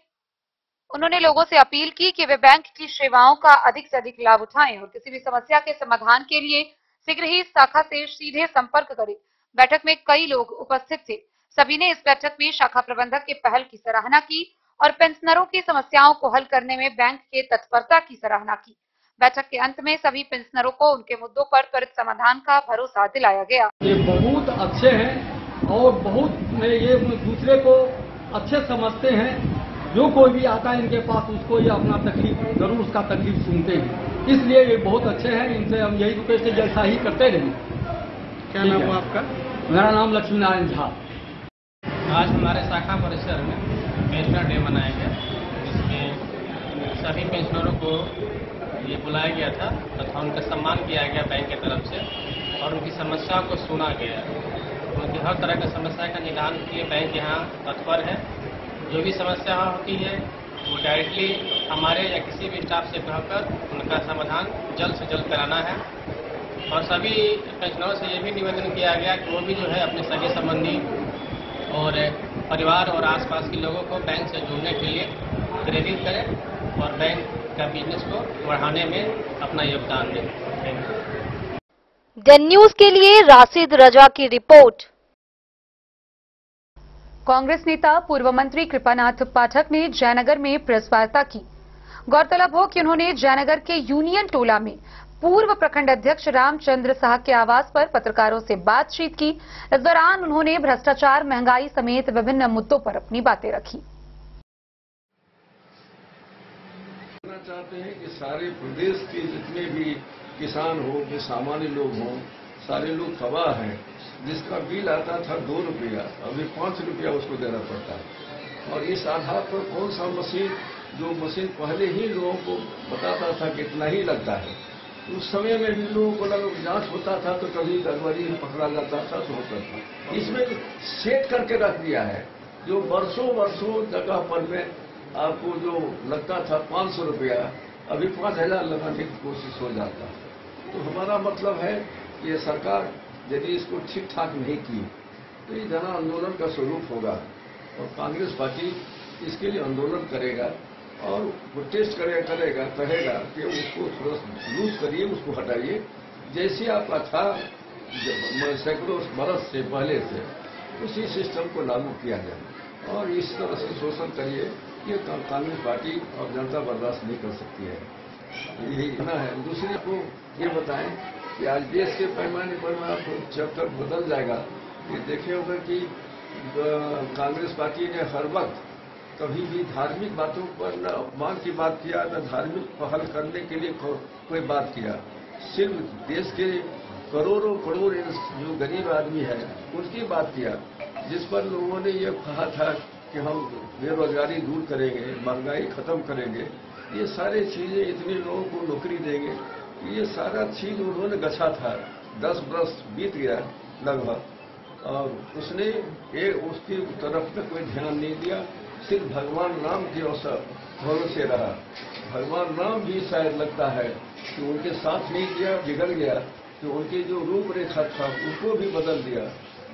उन्होंने लोगों से अपील की कि वे बैंक की सेवाओं का अधिक से अधिक लाभ उठाएं और किसी भी समस्या के समाधान के लिए शीघ्र ही शाखा से सीधे संपर्क करें। बैठक में कई लोग उपस्थित थे। सभी ने इस बैठक में शाखा प्रबंधक के पहल की सराहना की और पेंशनरों की समस्याओं को हल करने में बैंक के तत्परता की सराहना की। बैठक के अंत में सभी पेंशनरों को उनके मुद्दों पर त्वरित समाधान का भरोसा दिलाया गया। ये बहुत अच्छे हैं और बहुत ये दूसरे को अच्छे समझते हैं। जो कोई भी आता है इनके पास उसको ये अपना तकलीफ जरूर उसका तकलीफ सुनते हैं, इसलिए ये बहुत अच्छे हैं। इनसे हम यही रिक्वेस्ट है जैसा ही करते रहेंगे। क्या नाम है आपका? मेरा नाम लक्ष्मी नारायण झा। आज हमारे शाखा परिसर में पेंशनर डे मनाया गया, जिसमें सभी पेंशनरों को ये बुलाया गया था तथा उनका सम्मान किया गया बैंक की तरफ से और उनकी समस्याओं को सुना गया। उनकी हर तरह की समस्या का निदान के लिए बैंक यहाँ तत्पर है। जो भी समस्या होती है वो डायरेक्टली हमारे या किसी भी स्टाफ से कहकर उनका समाधान जल्द से जल्द कराना है। और सभी पेंशनरों से ये भी निवेदन किया गया कि वो भी जो है अपने सगे संबंधी और परिवार और आसपास के लोगों को बैंक से जुड़ने के लिए प्रेरित करें और बैंक का बिजनेस को बढ़ाने में अपना योगदान दें। द न्यूज के लिए राशिद रजा की रिपोर्ट। कांग्रेस नेता पूर्व मंत्री कृपानाथ पाठक ने जयनगर में प्रेस वार्ता की। गौरतलब हो कि उन्होंने जयनगर के यूनियन टोला में पूर्व प्रखंड अध्यक्ष रामचंद्र साह के आवास पर पत्रकारों से बातचीत की। इस दौरान उन्होंने भ्रष्टाचार, महंगाई समेत विभिन्न मुद्दों पर अपनी बातें रखी। कहना चाहते हैं कि सारे प्रदेश के जितने भी किसान हो, जो सामान्य लोग हों, सारे लोग तबाह हैं। जिसका बिल आता था 2 रुपया, अभी 5 रुपया उसको देना पड़ता है। और इस आधार पर कौन सा मशीन, जो मशीन पहले ही लोगों को बताता था कि इतना ही लगता है, उस समय में भी लोगों को जांच होता था तो कभी गड़बड़ी पकड़ा जाता था तो होता था। इसमें सेट करके रख दिया है, जो वर्षों जगह पर में आपको जो लगता था 500 रुपया, अभी 5000 लगाने की कोशिश हो जाता है। तो हमारा मतलब है कि ये सरकार यदि इसको ठीक ठाक नहीं की तो ये जन आंदोलन का स्वरूप होगा और कांग्रेस पार्टी इसके लिए आंदोलन करेगा और प्रोटेस्ट करेगा, कहेगा कि उसको थोड़ा लूज करिए, उसको हटाइए। जैसे आपका था सैकड़ों बरस से पहले से, उसी सिस्टम को लागू किया जाए और इस तरह से शोषण करिए। ये कांग्रेस पार्टी और जनता बर्दाश्त नहीं कर सकती है, यही कहना है। दूसरे को ये बताएं कि आज देश के पैमाने पर में आपको चैप्टर बदल जाएगा। ये देखे होगा कि कांग्रेस पार्टी ने हर वक्त कभी भी धार्मिक बातों पर न अपमान की बात किया, न धार्मिक पहल करने के लिए कोई बात किया। सिर्फ देश के करोड़ों जो गरीब आदमी है उनकी बात किया, जिस पर लोगों ने ये कहा था कि हम बेरोजगारी दूर करेंगे, महंगाई खत्म करेंगे, ये सारी चीजें इतने लोगों को नौकरी देंगे, ये सारा चीज उन्होंने गछा था। 10 वर्ष बीत गया लगभग और उसने उसकी तरफ में कोई ध्यान नहीं दिया, सिर्फ भगवान राम के भरोसे रहा। भगवान राम भी शायद लगता है कि उनके साथ नहीं दिया, बिगड़ गया, तो उनकी जो रूपरेखा था उसको भी बदल दिया,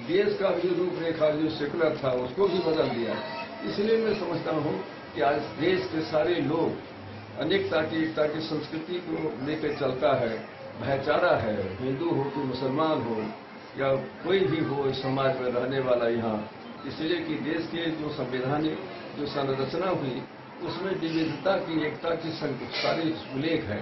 देश का भी रूपरेखा जो सेकुलर था उसको भी बदल दिया। इसलिए मैं समझता हूँ कि आज देश के सारे लोग अनेकता की एकता की संस्कृति को लेकर चलता है, भाईचारा है, हिंदू हो कि मुसलमान हो या कोई भी हो समाज में रहने वाला यहाँ। इसलिए कि देश के जो संवैधानिक जो संरचना हुई उसमें विविधता की एकता की सारी उल्लेख है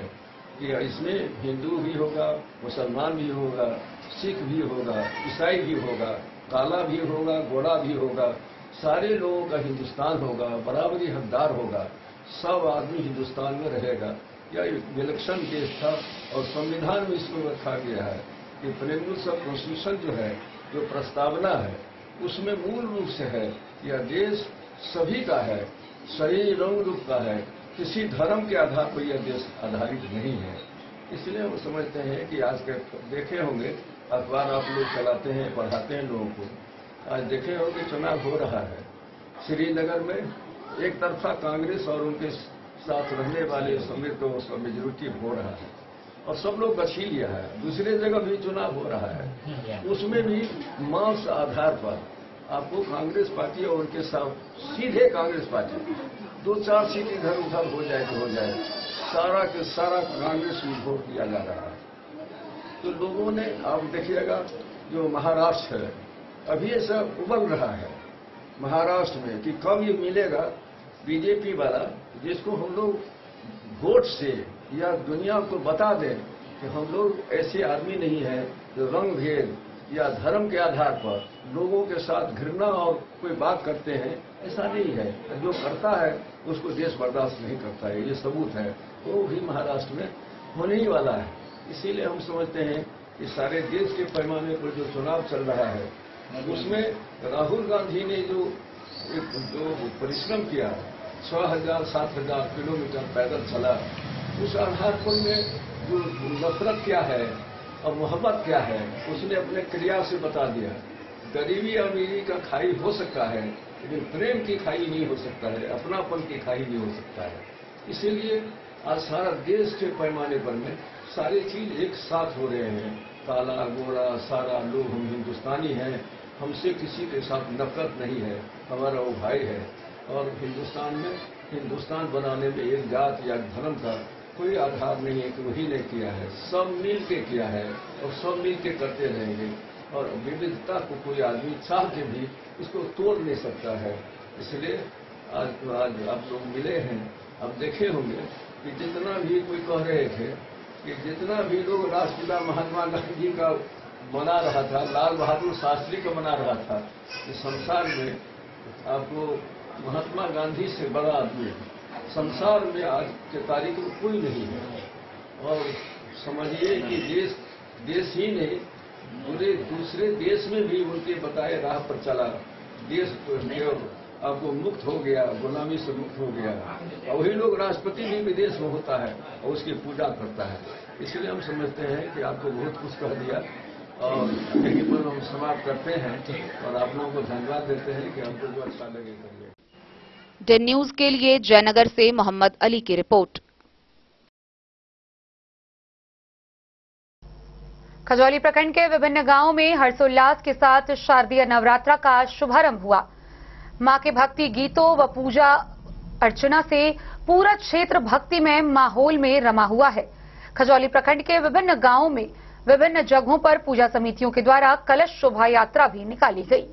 कि इसमें हिंदू भी होगा, मुसलमान भी होगा, सिख भी होगा, ईसाई भी होगा, काला भी होगा, गोरा भी होगा, सारे लोगों का हिंदुस्तान होगा, बराबरी हकदार होगा, सब आदमी हिंदुस्तान में रहेगा। यह इलेक्शन केस था और संविधान में इसको रखा गया है कि प्रेमनुस ऑफ कॉन्स्टिट्यूशन जो है, जो प्रस्तावना है, उसमें मूल रूप से है यह देश सभी का है, सही रंग रूप का है, किसी धर्म के आधार पर यह देश आधारित नहीं है। इसलिए हम समझते हैं कि आज के देखे होंगे, अखबार आप लोग चलाते हैं, पढ़ाते हैं लोगों को, आज देखे होंगे चुनाव हो रहा है श्रीनगर में, एक तरफा कांग्रेस और उनके साथ रहने वाले समीर को उसका मेजोरिटी हो रहा है और सब लोग बच ही लिया है। दूसरे जगह भी चुनाव हो रहा है, उसमें भी मास आधार पर आपको कांग्रेस पार्टी और उनके साथ सीधे कांग्रेस पार्टी 2-4 सीट इधर उधर हो जाए तो हो जाए, सारा के सारा कांग्रेस में वोट दिया जा रहा है। तो लोगों ने, आप देखिएगा जो महाराष्ट्र है अभी ये सब उबल रहा है महाराष्ट्र में कि कब ये मिलेगा बीजेपी वाला जिसको हम लोग वोट से या दुनिया को बता दें कि हम लोग ऐसे आदमी नहीं है जो रंग भेद या धर्म के आधार पर लोगों के साथ घृणा और कोई बात करते हैं, ऐसा नहीं है। जो करता है उसको देश बर्दाश्त नहीं करता है, ये सबूत है। वो भी महाराष्ट्र में होने ही वाला है। इसीलिए हम समझते हैं कि सारे देश के पैमाने पर जो चुनाव चल रहा है उसमें राहुल गांधी ने जो परिश्रम किया, 6,000-7,000 किलोमीटर पैदल चला, उस आधार पर में जो नफरत क्या है और मोहब्बत क्या है उसने अपने क्रिया से बता दिया। गरीबी अमीरी का खाई हो सकता है, लेकिन प्रेम की खाई नहीं हो सकता है, अपनापन की खाई नहीं हो सकता है। इसीलिए आज सारा देश के पैमाने पर में सारी चीज एक साथ हो रहे हैं। काला गोरा सारा लोग हम हिंदुस्तानी हैं, हमसे किसी के साथ नफरत नहीं है, हमारा वो भाई है। और हिंदुस्तान में हिंदुस्तान बनाने में एक जात या धर्म का कोई आधार नहीं है कि वही ने किया है, सब मिल के किया है और सब मिल के करते रहेंगे। और विविधता को कोई आदमी चाह के भी इसको तोड़ नहीं सकता है। इसलिए आज आप लोग मिले हैं, अब देखे होंगे कि जितना भी कोई कह रहे थे कि जितना भी लोग राष्ट्रपिता महात्मा गांधी का मना रहा था, लाल बहादुर शास्त्री का मना रहा था, इस संसार में आपको महात्मा गांधी से बड़ा आदमी संसार में आज के तारीख में कोई नहीं है। और समझिए कि देश ही नहीं, पूरे दूसरे देश में भी उनके बताए राह पर चला। देश आपको मुक्त हो गया, गुलामी से मुक्त हो गया। और वही लोग राष्ट्रपति भी विदेश में होता है और उसकी पूजा करता है। इसलिए हम समझते हैं कि आपको बहुत कुछ कह दिया और यहीं पर हम समाप्त करते हैं और आप लोगों को धन्यवाद देते हैं कि हमको जो अच्छा लगे करिए। डे न्यूज के लिए जयनगर से मोहम्मद अली की रिपोर्ट। खजौली प्रखंड के विभिन्न गांवों में हर्षोल्लास के साथ शारदीय नवरात्रा का शुभारंभ हुआ। मां के भक्ति गीतों व पूजा अर्चना से पूरा क्षेत्र भक्तिमय माहौल में रमा हुआ है। खजौली प्रखंड के विभिन्न गांवों में विभिन्न जगहों पर पूजा समितियों के द्वारा कलश शोभा यात्रा भी निकाली गई।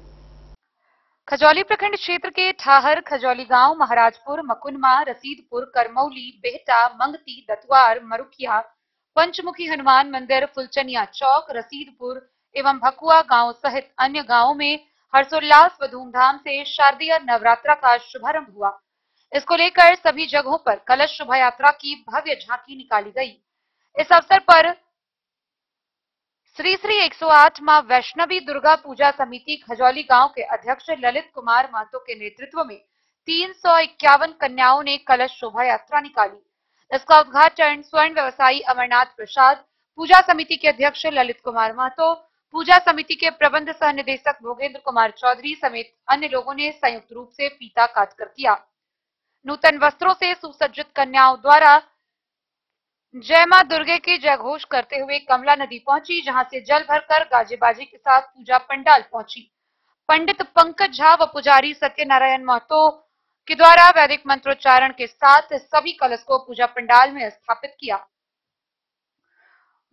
खजौली प्रखंड क्षेत्र के ठाहर, खजौली गांव, महाराजपुर, मकुनमा, रसीदपुर, करमौली, बेहटा, मंगती, दतवार, मरुखिया, पंचमुखी हनुमान मंदिर, फुलचनिया चौक, रसीदपुर एवं भकुआ गांव सहित अन्य गांवों में हर्षोल्लास व धूमधाम से शारदीय नवरात्रा का शुभारंभ हुआ। इसको लेकर सभी जगहों पर कलश शोभा यात्रा की भव्य झांकी निकाली गई। इस अवसर पर श्री 108 मां वैष्णवी दुर्गा पूजा समिति खजौली गांव के अध्यक्ष ललित कुमार महतो के नेतृत्व में 351 कन्याओं ने कलश शोभा यात्रा निकाली। इसका उद्घाटन स्वर्ण व्यवसायी अमरनाथ प्रसाद, पूजा समिति के अध्यक्ष ललित कुमार महतो, पूजा समिति के प्रबंध सह निदेशक भोगेंद्र कुमार चौधरी समेत अन्य लोगों ने संयुक्त रूप से फीता काटकर किया। नूतन वस्त्रों से सुसज्जित कन्याओं द्वारा जय मां दुर्गे की जयघोष करते हुए कमला नदी पहुंची, जहां से जल भरकर गाजे बाजे के साथ पूजा पंडाल पहुंची। पंडित पंकज झा व पुजारी सत्यनारायण महतो के द्वारा वैदिक मंत्रोच्चारण के साथ सभी कलश को पूजा पंडाल में स्थापित किया।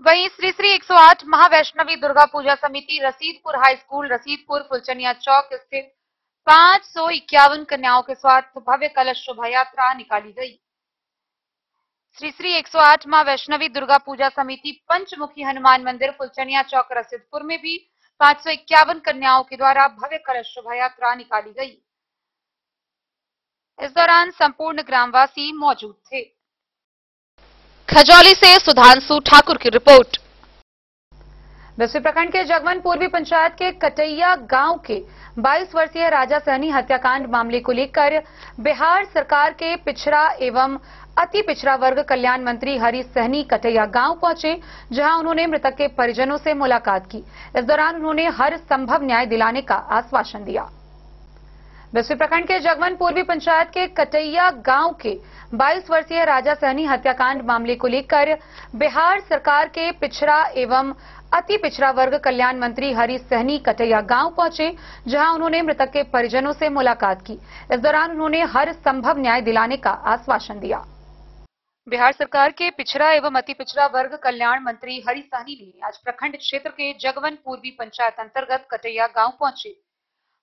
वहीं श्री 108 महावैष्णवी दुर्गा पूजा समिति रसीदपुर हाई स्कूल, रसीदपुर, फुलचनिया चौक स्थित 551 कन्याओं के साथ भव्य कलश शोभा यात्रा निकाली गई। श्री 108 मां वैष्णवी दुर्गा पूजा समिति पंचमुखी हनुमान मंदिर, फुलचनिया चौक, रसीदपुर में भी 551 कन्याओं के द्वारा भव्य कलश शोभा यात्रा निकाली गई। इस दौरान संपूर्ण ग्रामवासी मौजूद थे। खजौली से सुधांशु ठाकुर की रिपोर्ट। बिस्फी प्रखंड के जगवन पूर्वी पंचायत के कटैया गांव के 22 वर्षीय राजा सहनी हत्याकांड मामले को लेकर बिहार सरकार के पिछड़ा एवं अति पिछड़ा वर्ग कल्याण मंत्री हरीश सहनी कटैया गांव पहुंचे, जहां उन्होंने मृतक के परिजनों से मुलाकात की। इस दौरान उन्होंने हर संभव न्याय दिलाने का आश्वासन दिया। बिस्फी प्रखंड के जगवन पूर्वी पंचायत के कटैया गांव के 22 वर्षीय राजा सहनी हत्याकांड मामले को लेकर बिहार सरकार के पिछड़ा एवं अति पिछड़ा वर्ग कल्याण मंत्री हरीश सहनी कटैया गांव पहुंचे, जहां उन्होंने मृतक के परिजनों से मुलाकात की। इस दौरान उन्होंने हर संभव न्याय दिलाने का आश्वासन दिया। बिहार सरकार के पिछड़ा एवं अति पिछड़ा वर्ग कल्याण मंत्री हरीश सहनी ने आज प्रखंड क्षेत्र के जगवन पूर्वी पंचायत अंतर्गत कटैया गांव पहुंचे।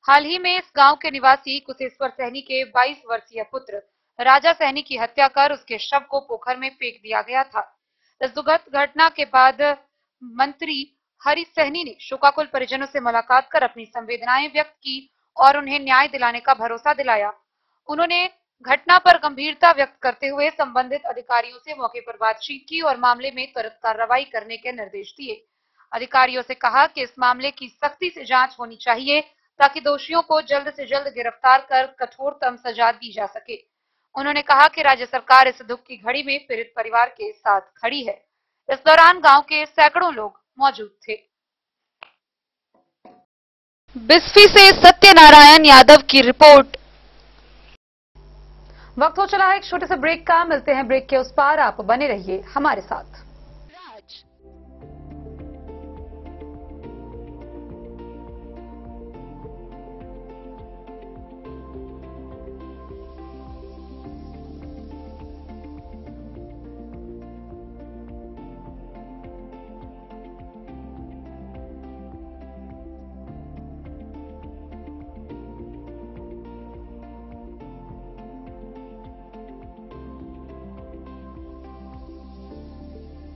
हाल ही में इस गांव के निवासी कुशेश्वर सहनी के 22 वर्षीय पुत्र राजा सहनी की हत्या कर उसके शव को पोखर में फेंक दिया गया था। इस दुखद घटना के बाद मंत्री हरि सहनी ने शोकाकुल परिजनों से मुलाकात कर अपनी संवेदनाएं व्यक्त की और उन्हें न्याय दिलाने का भरोसा दिलाया। उन्होंने घटना पर गंभीरता व्यक्त करते हुए संबंधित अधिकारियों से मौके पर बातचीत की और मामले में त्वरित कार्रवाई करने के निर्देश दिए। अधिकारियों से कहा कि इस मामले की सख्ती से जांच होनी चाहिए ताकि दोषियों को जल्द से जल्द गिरफ्तार कर कठोरतम सजा दी जा सके। उन्होंने कहा कि राज्य सरकार इस दुख की घड़ी में पीड़ित परिवार के साथ खड़ी है। इस दौरान गांव के सैकड़ों लोग मौजूद थे। बिस्फी से सत्यनारायण यादव की रिपोर्ट। वक्त हो चला है एक छोटे से ब्रेक का। मिलते हैं ब्रेक के उस पार। आप बने रहिए हमारे साथ।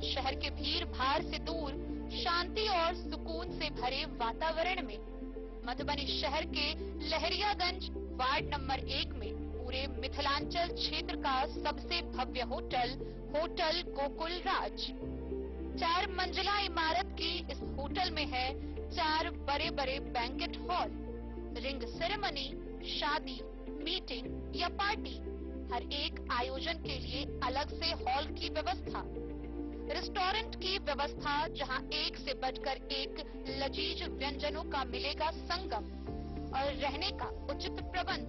शहर के भीड़ भाड़ से दूर शांति और सुकून से भरे वातावरण में मधुबनी शहर के लहरियागंज वार्ड नंबर 1 में पूरे मिथिलांचल क्षेत्र का सबसे भव्य होटल होटल गोकुल राज 4 मंजिला इमारत की इस होटल में है 4 बड़े बड़े बैंकेट हॉल, रिंग सेरेमनी, शादी, मीटिंग या पार्टी, हर एक आयोजन के लिए अलग से हॉल की व्यवस्था, रेस्टोरेंट की व्यवस्था जहां एक से बढ़कर एक लजीज व्यंजनों का मिलेगा संगम और रहने का उचित प्रबंध,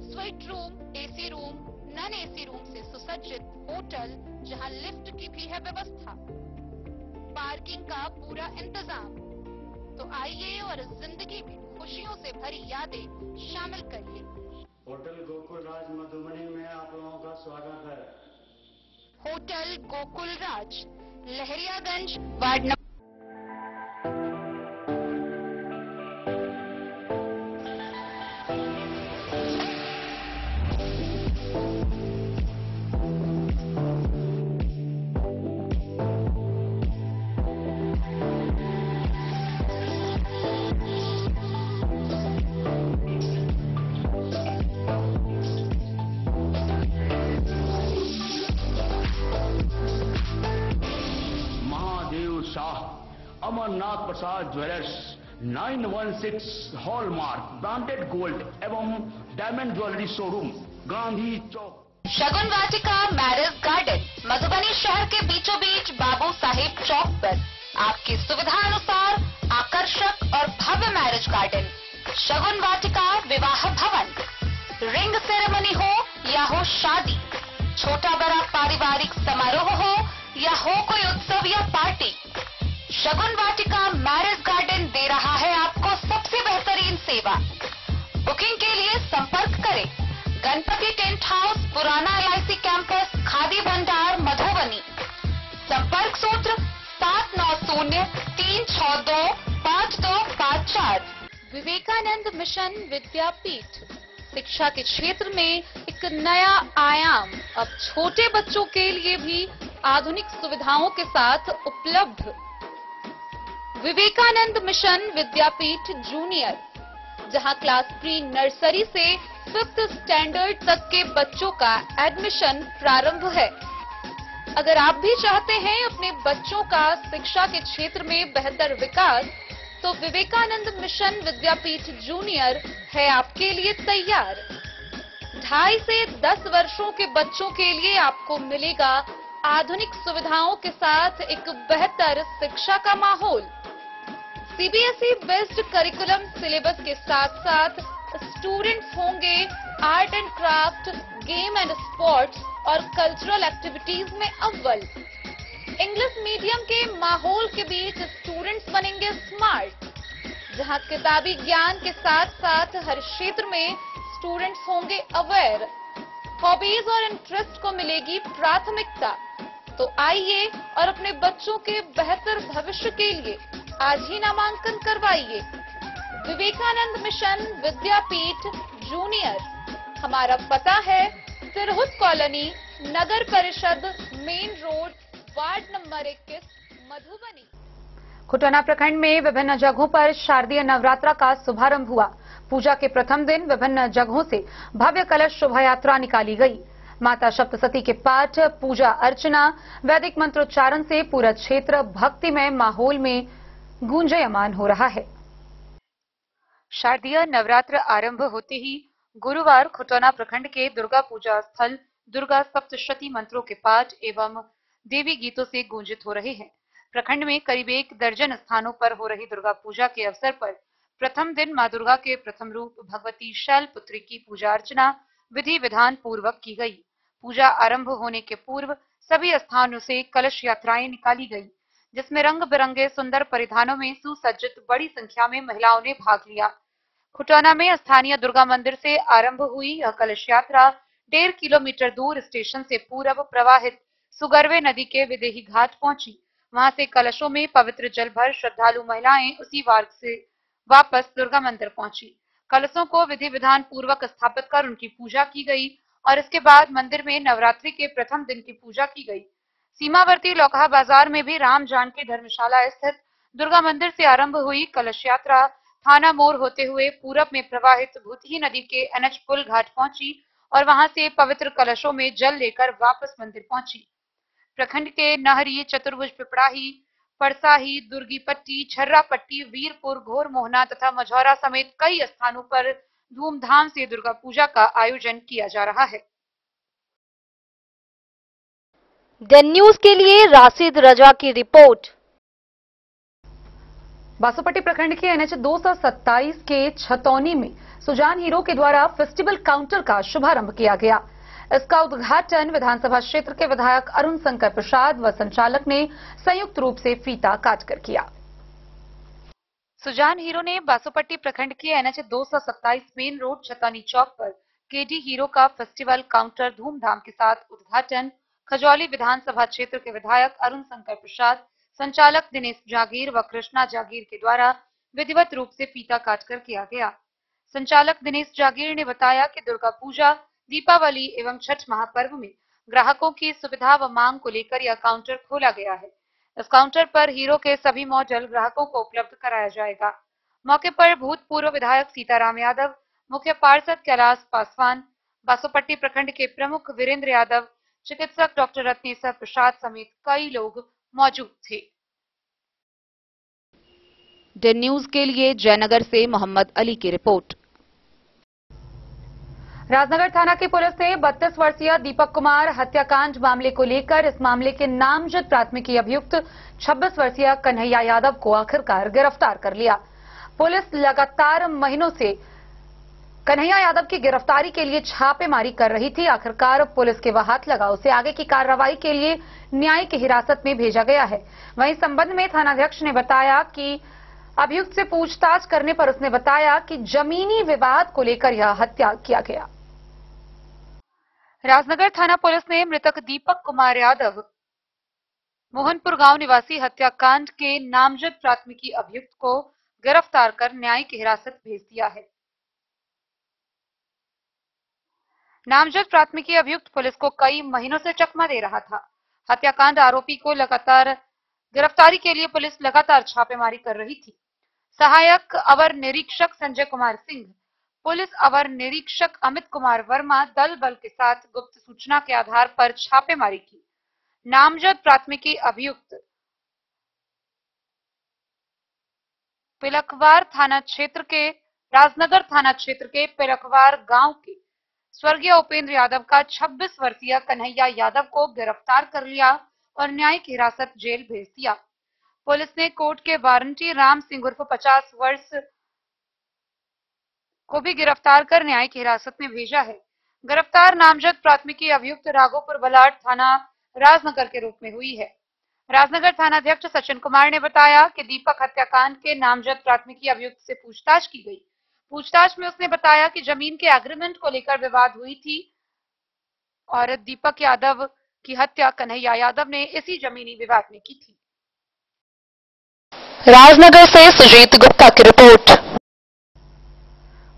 suite room, AC room, non AC room से सुसज्जित होटल जहां लिफ्ट की भी है व्यवस्था, पार्किंग का पूरा इंतजाम। तो आइए और जिंदगी में खुशियों से भरी यादें शामिल करिए। होटल गोकुल राज मधुबनी में आप लोगों का स्वागत है। होटल गोकुल राज, लहरियागंज वार्ड नंबर। अमरनाथ प्रसाद ज्वेलर्स 916 हॉलमार्क ब्रांडेड गोल्ड एवं डायमंड ज्वेलरी शोरूम, गांधी चौक। शगुन वाटिका मैरिज गार्डन मधुबनी शहर के बीचों बीच बाबू साहेब चौक पर आपकी सुविधा अनुसार आकर्षक और भव्य मैरिज गार्डन शगुन वाटिका विवाह भवन। रिंग सेरेमनी हो या हो शादी, छोटा बड़ा पारिवारिक समारोह हो या हो कोई उत्सव या पार्टी, शगुन वाटिका मैरिज गार्डन दे रहा है आपको सबसे बेहतरीन सेवा। बुकिंग के लिए संपर्क करें गणपति टेंट हाउस, पुराना LIC कैंपस, खादी भंडार, मधुबनी। संपर्क सूत्र 7903625254। विवेकानंद मिशन विद्यापीठ शिक्षा के क्षेत्र में एक नया आयाम अब छोटे बच्चों के लिए भी आधुनिक सुविधाओं के साथ उपलब्ध। विवेकानंद मिशन विद्यापीठ जूनियर, जहां क्लास प्री नर्सरी से 5th स्टैंडर्ड तक के बच्चों का एडमिशन प्रारंभ है। अगर आप भी चाहते हैं अपने बच्चों का शिक्षा के क्षेत्र में बेहतर विकास, तो विवेकानंद मिशन विद्यापीठ जूनियर है आपके लिए तैयार। 2.5 से 10 वर्षों के बच्चों के लिए आपको मिलेगा आधुनिक सुविधाओं के साथ एक बेहतर शिक्षा का माहौल। CBSE बेस्ड करिकुलम सिलेबस के साथ साथ स्टूडेंट्स होंगे art and craft, game and sports और कल्चरल एक्टिविटीज में अव्वल। इंग्लिश मीडियम के माहौल के बीच स्टूडेंट्स बनेंगे स्मार्ट, जहां किताबी ज्ञान के साथ साथ हर क्षेत्र में स्टूडेंट्स होंगे अवेयर। हॉबीज और इंटरेस्ट को मिलेगी प्राथमिकता। तो आइए और अपने बच्चों के बेहतर भविष्य के लिए आज ही नामांकन करवाइए। विवेकानंद मिशन विद्यापीठ जूनियर। हमारा पता है तिरहुत कॉलोनी, नगर परिषद, main road, ward number 21, Madhubani. Khutauna प्रखंड में विभिन्न जगहों पर शारदीय नवरात्र का शुभारंभ हुआ। पूजा के प्रथम दिन विभिन्न जगहों से भव्य कलश शोभा यात्रा निकाली गई। माता सप्तशती के पाठ, पूजा अर्चना, वैदिक मंत्रोच्चारण से पूरा क्षेत्र भक्तिमय माहौल में गूंजयमान हो रहा है। शारदीय नवरात्र आरंभ होते ही गुरुवार खुटौना प्रखंड के दुर्गा पूजा स्थल दुर्गा सप्तशती मंत्रों के पाठ एवं देवी गीतों से गूंजित हो रहे हैं। प्रखंड में करीब 1 दर्जन स्थानों पर हो रही दुर्गा पूजा के अवसर पर प्रथम दिन मां दुर्गा के प्रथम रूप भगवती शैलपुत्री की पूजा अर्चना विधि विधान पूर्वक की गई। पूजा आरंभ होने के पूर्व सभी स्थानों से कलश यात्राएं निकाली गई, जिसमें रंग बिरंगे सुंदर परिधानों में सुसज्जित बड़ी संख्या में महिलाओं ने भाग लिया। खुटौना में स्थानीय दुर्गा मंदिर से आरंभ हुई यह कलश यात्रा 1.5 किलोमीटर दूर स्टेशन से पूर्व प्रवाहित सुगरवे नदी के विदेही घाट पहुंची। वहां से कलशों में पवित्र जल भर श्रद्धालु महिलाएं उसी मार्ग से वापस दुर्गा मंदिर पहुंची। कलशों को विधि विधान पूर्वक स्थापित कर उनकी पूजा की गई और इसके बाद मंदिर में नवरात्रि के प्रथम दिन की पूजा की गई। सीमावर्ती लौकहा बाजार में भी राम जानकी धर्मशाला स्थित दुर्गा मंदिर से आरंभ हुई कलश यात्रा थाना मोड़ होते हुए पूरब में प्रवाहित भूतही नदी के NH पुल घाट पहुंची और वहां से पवित्र कलशों में जल लेकर वापस मंदिर पहुंची। प्रखंड के नहरी, चतुर्भुज, पिपड़ाही, परसाही, दुर्गीपट्टी, छर्रापट्टी, वीरपुर, घोर मोहना तथा मझौरा समेत कई स्थानों पर धूमधाम से दुर्गा पूजा का आयोजन किया जा रहा है। द न्यूज के लिए राशिद रजा की रिपोर्ट। बासोपट्टी प्रखंड के NH 227 के छतौनी में सुजान हीरो के द्वारा फेस्टिवल काउंटर का शुभारंभ किया गया। इसका उद्घाटन विधानसभा क्षेत्र के विधायक अरुण शंकर प्रसाद व संचालक ने संयुक्त रूप से फीता काटकर किया। सुजान हीरो ने बासोपट्टी प्रखंड के NH 227 मेन रोड छतौनी चौक पर KD हीरो का फेस्टिवल काउंटर धूमधाम के साथ उद्घाटन खजौली विधानसभा क्षेत्र के विधायक अरुण शंकर प्रसाद, संचालक दिनेश जागीर व कृष्णा जागीर के द्वारा विधिवत रूप से फीता काटकर किया गया। संचालक दिनेश जागीर ने बताया कि दुर्गा पूजा, दीपावली एवं छठ महापर्व में ग्राहकों की सुविधा व मांग को लेकर यह काउंटर खोला गया है। इस काउंटर पर हीरो के सभी मॉडल ग्राहकों को उपलब्ध कराया जाएगा। मौके पर भूतपूर्व विधायक सीताराम यादव, मुख्य पार्षद कैलाश पासवान, बासोपट्टी प्रखंड के प्रमुख वीरेंद्र यादव, चिकित्सक डॉक्टर रत्नेश्वर प्रसाद समेत कई लोग मौजूद थे। द न्यूज के लिए जयनगर से मोहम्मद अली की रिपोर्ट। राजनगर थाना की पुलिस ने 32 वर्षीय दीपक कुमार हत्याकांड मामले को लेकर इस मामले के नामजद प्राथमिकी अभियुक्त 26 वर्षीय कन्हैया यादव को आखिरकार गिरफ्तार कर लिया। पुलिस लगातार महीनों से कन्हैया यादव की गिरफ्तारी के लिए छापेमारी कर रही थी। आखिरकार पुलिस के वह हाथ लगा, उसे आगे की कार्रवाई के लिए न्यायिक हिरासत में भेजा गया है। वहीं संबंध में थानाध्यक्ष ने बताया कि अभियुक्त से पूछताछ करने पर उसने बताया कि जमीनी विवाद को लेकर यह हत्या किया गया। राजनगर थाना पुलिस ने मृतक दीपक कुमार यादव मोहनपुर गांव निवासी हत्याकांड के नामजद प्राथमिकी अभियुक्त को गिरफ्तार कर न्यायिक हिरासत भेज दिया है। नामजद प्राथमिकी अभियुक्त पुलिस को कई महीनों से चकमा दे रहा था। हत्याकांड आरोपी को लगातार गिरफ्तारी के लिए पुलिस लगातार छापेमारी कर रही थी। सहायक अवर निरीक्षक संजय कुमार सिंह, पुलिस अवर निरीक्षक अमित कुमार वर्मा दल बल के साथ गुप्त सूचना के आधार पर छापेमारी की। नामजद प्राथमिकी अभियुक्त पिलखवार थाना क्षेत्र के राजनगर थाना क्षेत्र के पिलखवार गांव के स्वर्गीय उपेंद्र यादव का 26 वर्षीय कन्हैया यादव को गिरफ्तार कर लिया और न्यायिक हिरासत जेल भेज दिया। पुलिस ने कोर्ट के वारंटी राम सिंह उर्फ 50 वर्ष को भी गिरफ्तार कर न्यायिक हिरासत में भेजा है। गिरफ्तार नामजद प्राथमिकी अभियुक्त राघोपुर बलाट थाना राजनगर के रूप में हुई है। राजनगर थानाध्यक्ष सचिन कुमार ने बताया कि दीपक हत्याकांड के नामजद प्राथमिकी अभियुक्त से पूछताछ की गई। पूछताछ में उसने बताया कि जमीन के एग्रीमेंट को लेकर विवाद हुई थी और दीपक यादव की हत्या कन्हैया यादव ने इसी जमीनी विवाद में की थी। राजनगर से सुजीत गुप्ता की रिपोर्ट।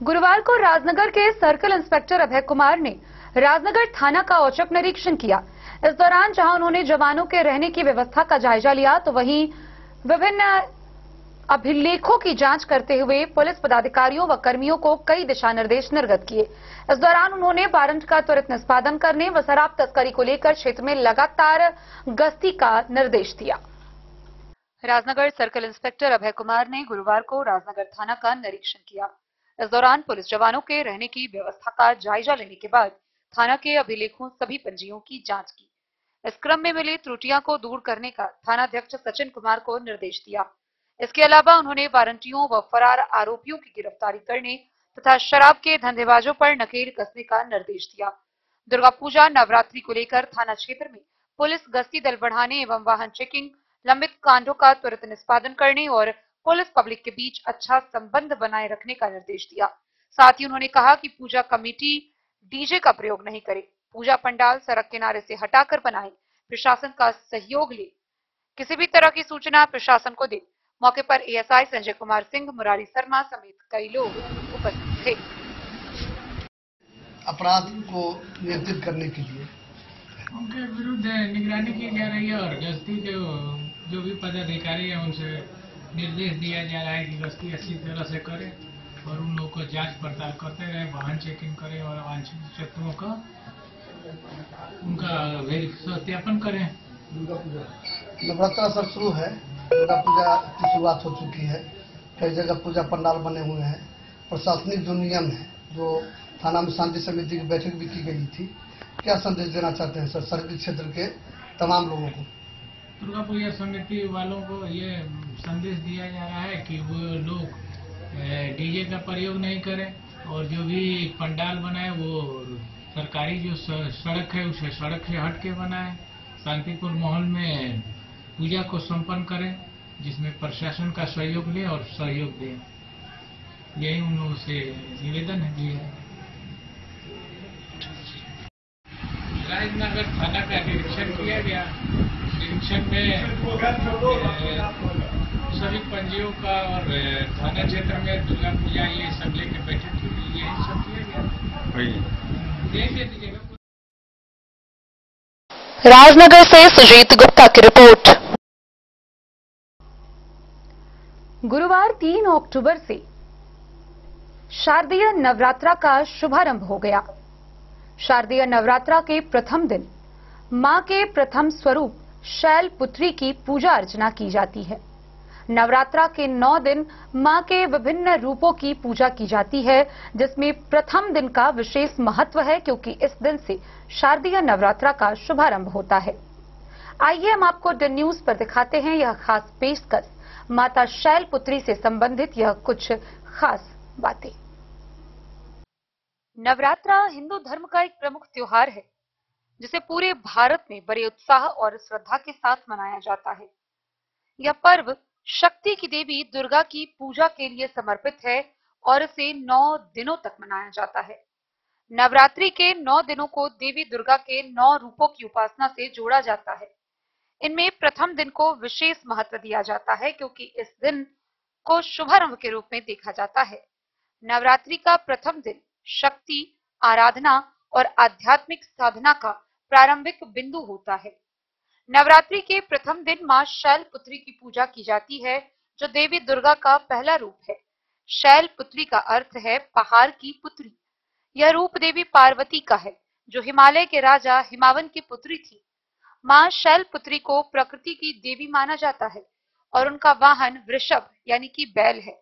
गुरुवार को राजनगर के सर्कल इंस्पेक्टर अभय कुमार ने राजनगर थाना का औचक निरीक्षण किया। इस दौरान जहां उन्होंने जवानों के रहने की व्यवस्था का जायजा लिया, तो वहीं विभिन्न अभिलेखों की जांच करते हुए पुलिस पदाधिकारियों व कर्मियों को कई दिशा निर्देश निर्गत किए। इस दौरान उन्होंने वारंट का त्वरित निष्पादन करने व शराब तस्करी को लेकर क्षेत्र में लगातार गश्ती का निर्देश दिया। राजनगर सर्कल इंस्पेक्टर अभय कुमार ने गुरुवार को राजनगर थाना का निरीक्षण किया। इस दौरान पुलिस जवानों के रहने की व्यवस्था का जायजा लेने के बाद थाना के अभिलेखों सभी पंजियों की जांच की। इस क्रम में मिली त्रुटियां को दूर करने का थानाध्यक्ष सचिन कुमार को निर्देश दिया। इसके अलावा उन्होंने वारंटियों व फरार आरोपियों की गिरफ्तारी करने तथा शराब के धंधेबाजों पर नकेल कसने का निर्देश दिया। दुर्गा पूजा नवरात्रि को लेकर थाना क्षेत्र में पुलिस गश्ती दल बढ़ाने एवं वाहन चेकिंग, लंबित कांडों का त्वरित निष्पादन करने और पुलिस पब्लिक के बीच अच्छा संबंध बनाए रखने का निर्देश दिया। साथ ही उन्होंने कहा कि पूजा कमेटी डीजे का प्रयोग नहीं करे, पूजा पंडाल सड़क किनारे से हटाकर बनाए, प्रशासन का सहयोग ले, किसी भी तरह की सूचना प्रशासन को दे। मौके पर एएसआई संजय कुमार सिंह, मुरारी शर्मा समेत कई लोग उपस्थित थे। अपराध को नियंत्रित करने के लिए उनके विरुद्ध निगरानी की जा रही है और गश्ती के जो भी पदाधिकारी है उनसे निर्देश दिया जा रहा है कि गश्ती अच्छी तरह से करें और उन लोगों को जांच पड़ताल करते रहे, वाहन चेकिंग करें और वांछित तत्वों का उनका सत्यापन करें। नवरात्र सर शुरू है, दुर्गा पूजा की शुरुआत हो चुकी है, कई जगह पूजा पंडाल बने हुए हैं। प्रशासनिक जो नियम है, जो थाना में शांति समिति की बैठक भी की गई थी, क्या संदेश देना चाहते हैं सर सर्किल क्षेत्र के तमाम लोगों को? दुर्गा पूजा समिति वालों को ये संदेश दिया जा रहा है कि वो लोग डीजे का प्रयोग नहीं करें और जो भी पंडाल बनाए वो सरकारी जो सड़क है उसे सड़क से हट के बनाए, शांतिपूर्ण माहौल में पूजा को संपन्न करें, जिसमें प्रशासन का सहयोग लें और सहयोग दें। यही उन लोगों से निवेदन है जी। राजनगर थाना का निरीक्षण किया गया। निरीक्षण में सभी पंजियों का और थाना क्षेत्र में दुर्गा पूजा ये सब लेके बैठक की, यही सब किया गया। राजनगर से सुजीत गुप्ता की रिपोर्ट। गुरुवार 3 अक्टूबर से शारदीय नवरात्रा का शुभारंभ हो गया। शारदीय नवरात्रा के प्रथम दिन मां के प्रथम स्वरूप शैलपुत्री की पूजा अर्चना की जाती है। नवरात्रा के 9 दिन मां के विभिन्न रूपों की पूजा की जाती है, जिसमें प्रथम दिन का विशेष महत्व है क्योंकि इस दिन से शारदीय नवरात्रा का शुभारंभ होता है। आइए हम आपको द न्यूज पर दिखाते हैं यह खास पेशकश माता शैलपुत्री से संबंधित यह कुछ खास बातें। नवरात्रा हिंदू धर्म का एक प्रमुख त्योहार है, जिसे पूरे भारत में बड़े उत्साह और श्रद्धा के साथ मनाया जाता है। यह पर्व शक्ति की देवी दुर्गा की पूजा के लिए समर्पित है और इसे 9 दिनों तक मनाया जाता है। नवरात्रि के 9 दिनों को देवी दुर्गा के 9 रूपों की उपासना से जोड़ा जाता है। इनमें प्रथम दिन को विशेष महत्व दिया जाता है क्योंकि इस दिन को शुभारंभ के रूप में देखा जाता है। नवरात्रि का प्रथम दिन शक्ति, आराधना और आध्यात्मिक साधना का प्रारंभिक बिंदु होता है। नवरात्रि के प्रथम दिन मां शैलपुत्री की पूजा की जाती है, जो देवी दुर्गा का पहला रूप है। शैलपुत्री का अर्थ है पहाड़ की पुत्री। यह रूप देवी पार्वती का है, जो हिमालय के राजा हिमावन की पुत्री थी। मां शैलपुत्री को प्रकृति की देवी माना जाता है और उनका वाहन वृषभ यानी कि बैल है।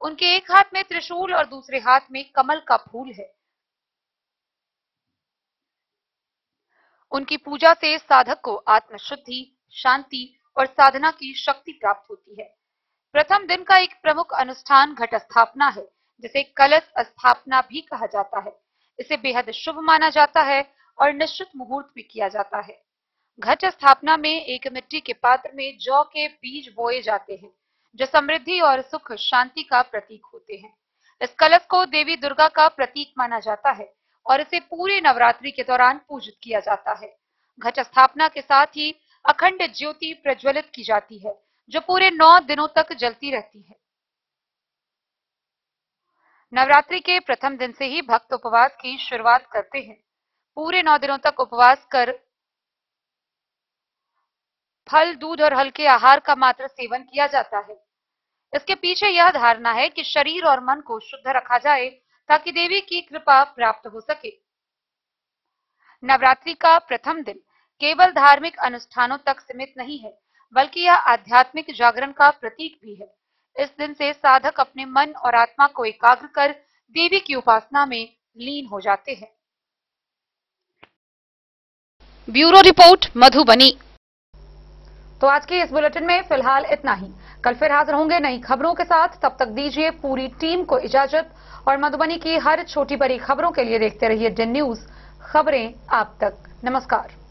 उनके एक हाथ में त्रिशूल और दूसरे हाथ में कमल का फूल है। उनकी पूजा से साधक को आत्मशुद्धि, शांति और साधना की शक्ति प्राप्त होती है। प्रथम दिन का एक प्रमुख अनुष्ठान घट स्थापना है, जिसे कलश स्थापना भी कहा जाता है। इसे बेहद शुभ माना जाता है और निश्चित मुहूर्त भी किया जाता है। घट स्थापना में एक मिट्टी के पात्र में जौ के बीज बोए जाते हैं, जो समृद्धि और सुख शांति का प्रतीक होते हैं। इस कलश को देवी दुर्गा का प्रतीक माना जाता है और इसे पूरे नवरात्रि के दौरान पूजित किया जाता है। घट स्थापना के साथ ही अखंड ज्योति प्रज्वलित की जाती है, जो पूरे 9 दिनों तक जलती रहती है। नवरात्रि के प्रथम दिन से ही भक्त उपवास की शुरुआत करते हैं। पूरे 9 दिनों तक उपवास कर फल, दूध और हल्के आहार का मात्र सेवन किया जाता है। इसके पीछे यह धारणा है कि शरीर और मन को शुद्ध रखा जाए ताकि देवी की कृपा प्राप्त हो सके। नवरात्रि का प्रथम दिन केवल धार्मिक अनुष्ठानों तक सीमित नहीं है, बल्कि यह आध्यात्मिक जागरण का प्रतीक भी है। इस दिन से साधक अपने मन और आत्मा को एकाग्र कर देवी की उपासना में लीन हो जाते हैं। Bureau report, Madhubani. तो आज के इस बुलेटिन में फिलहाल इतना ही। कल फिर हाजिर होंगे नई खबरों के साथ। तब तक दीजिए पूरी टीम को इजाजत और मधुबनी की हर छोटी बड़ी खबरों के लिए देखते रहिए DEN न्यूज, खबरें आप तक। नमस्कार।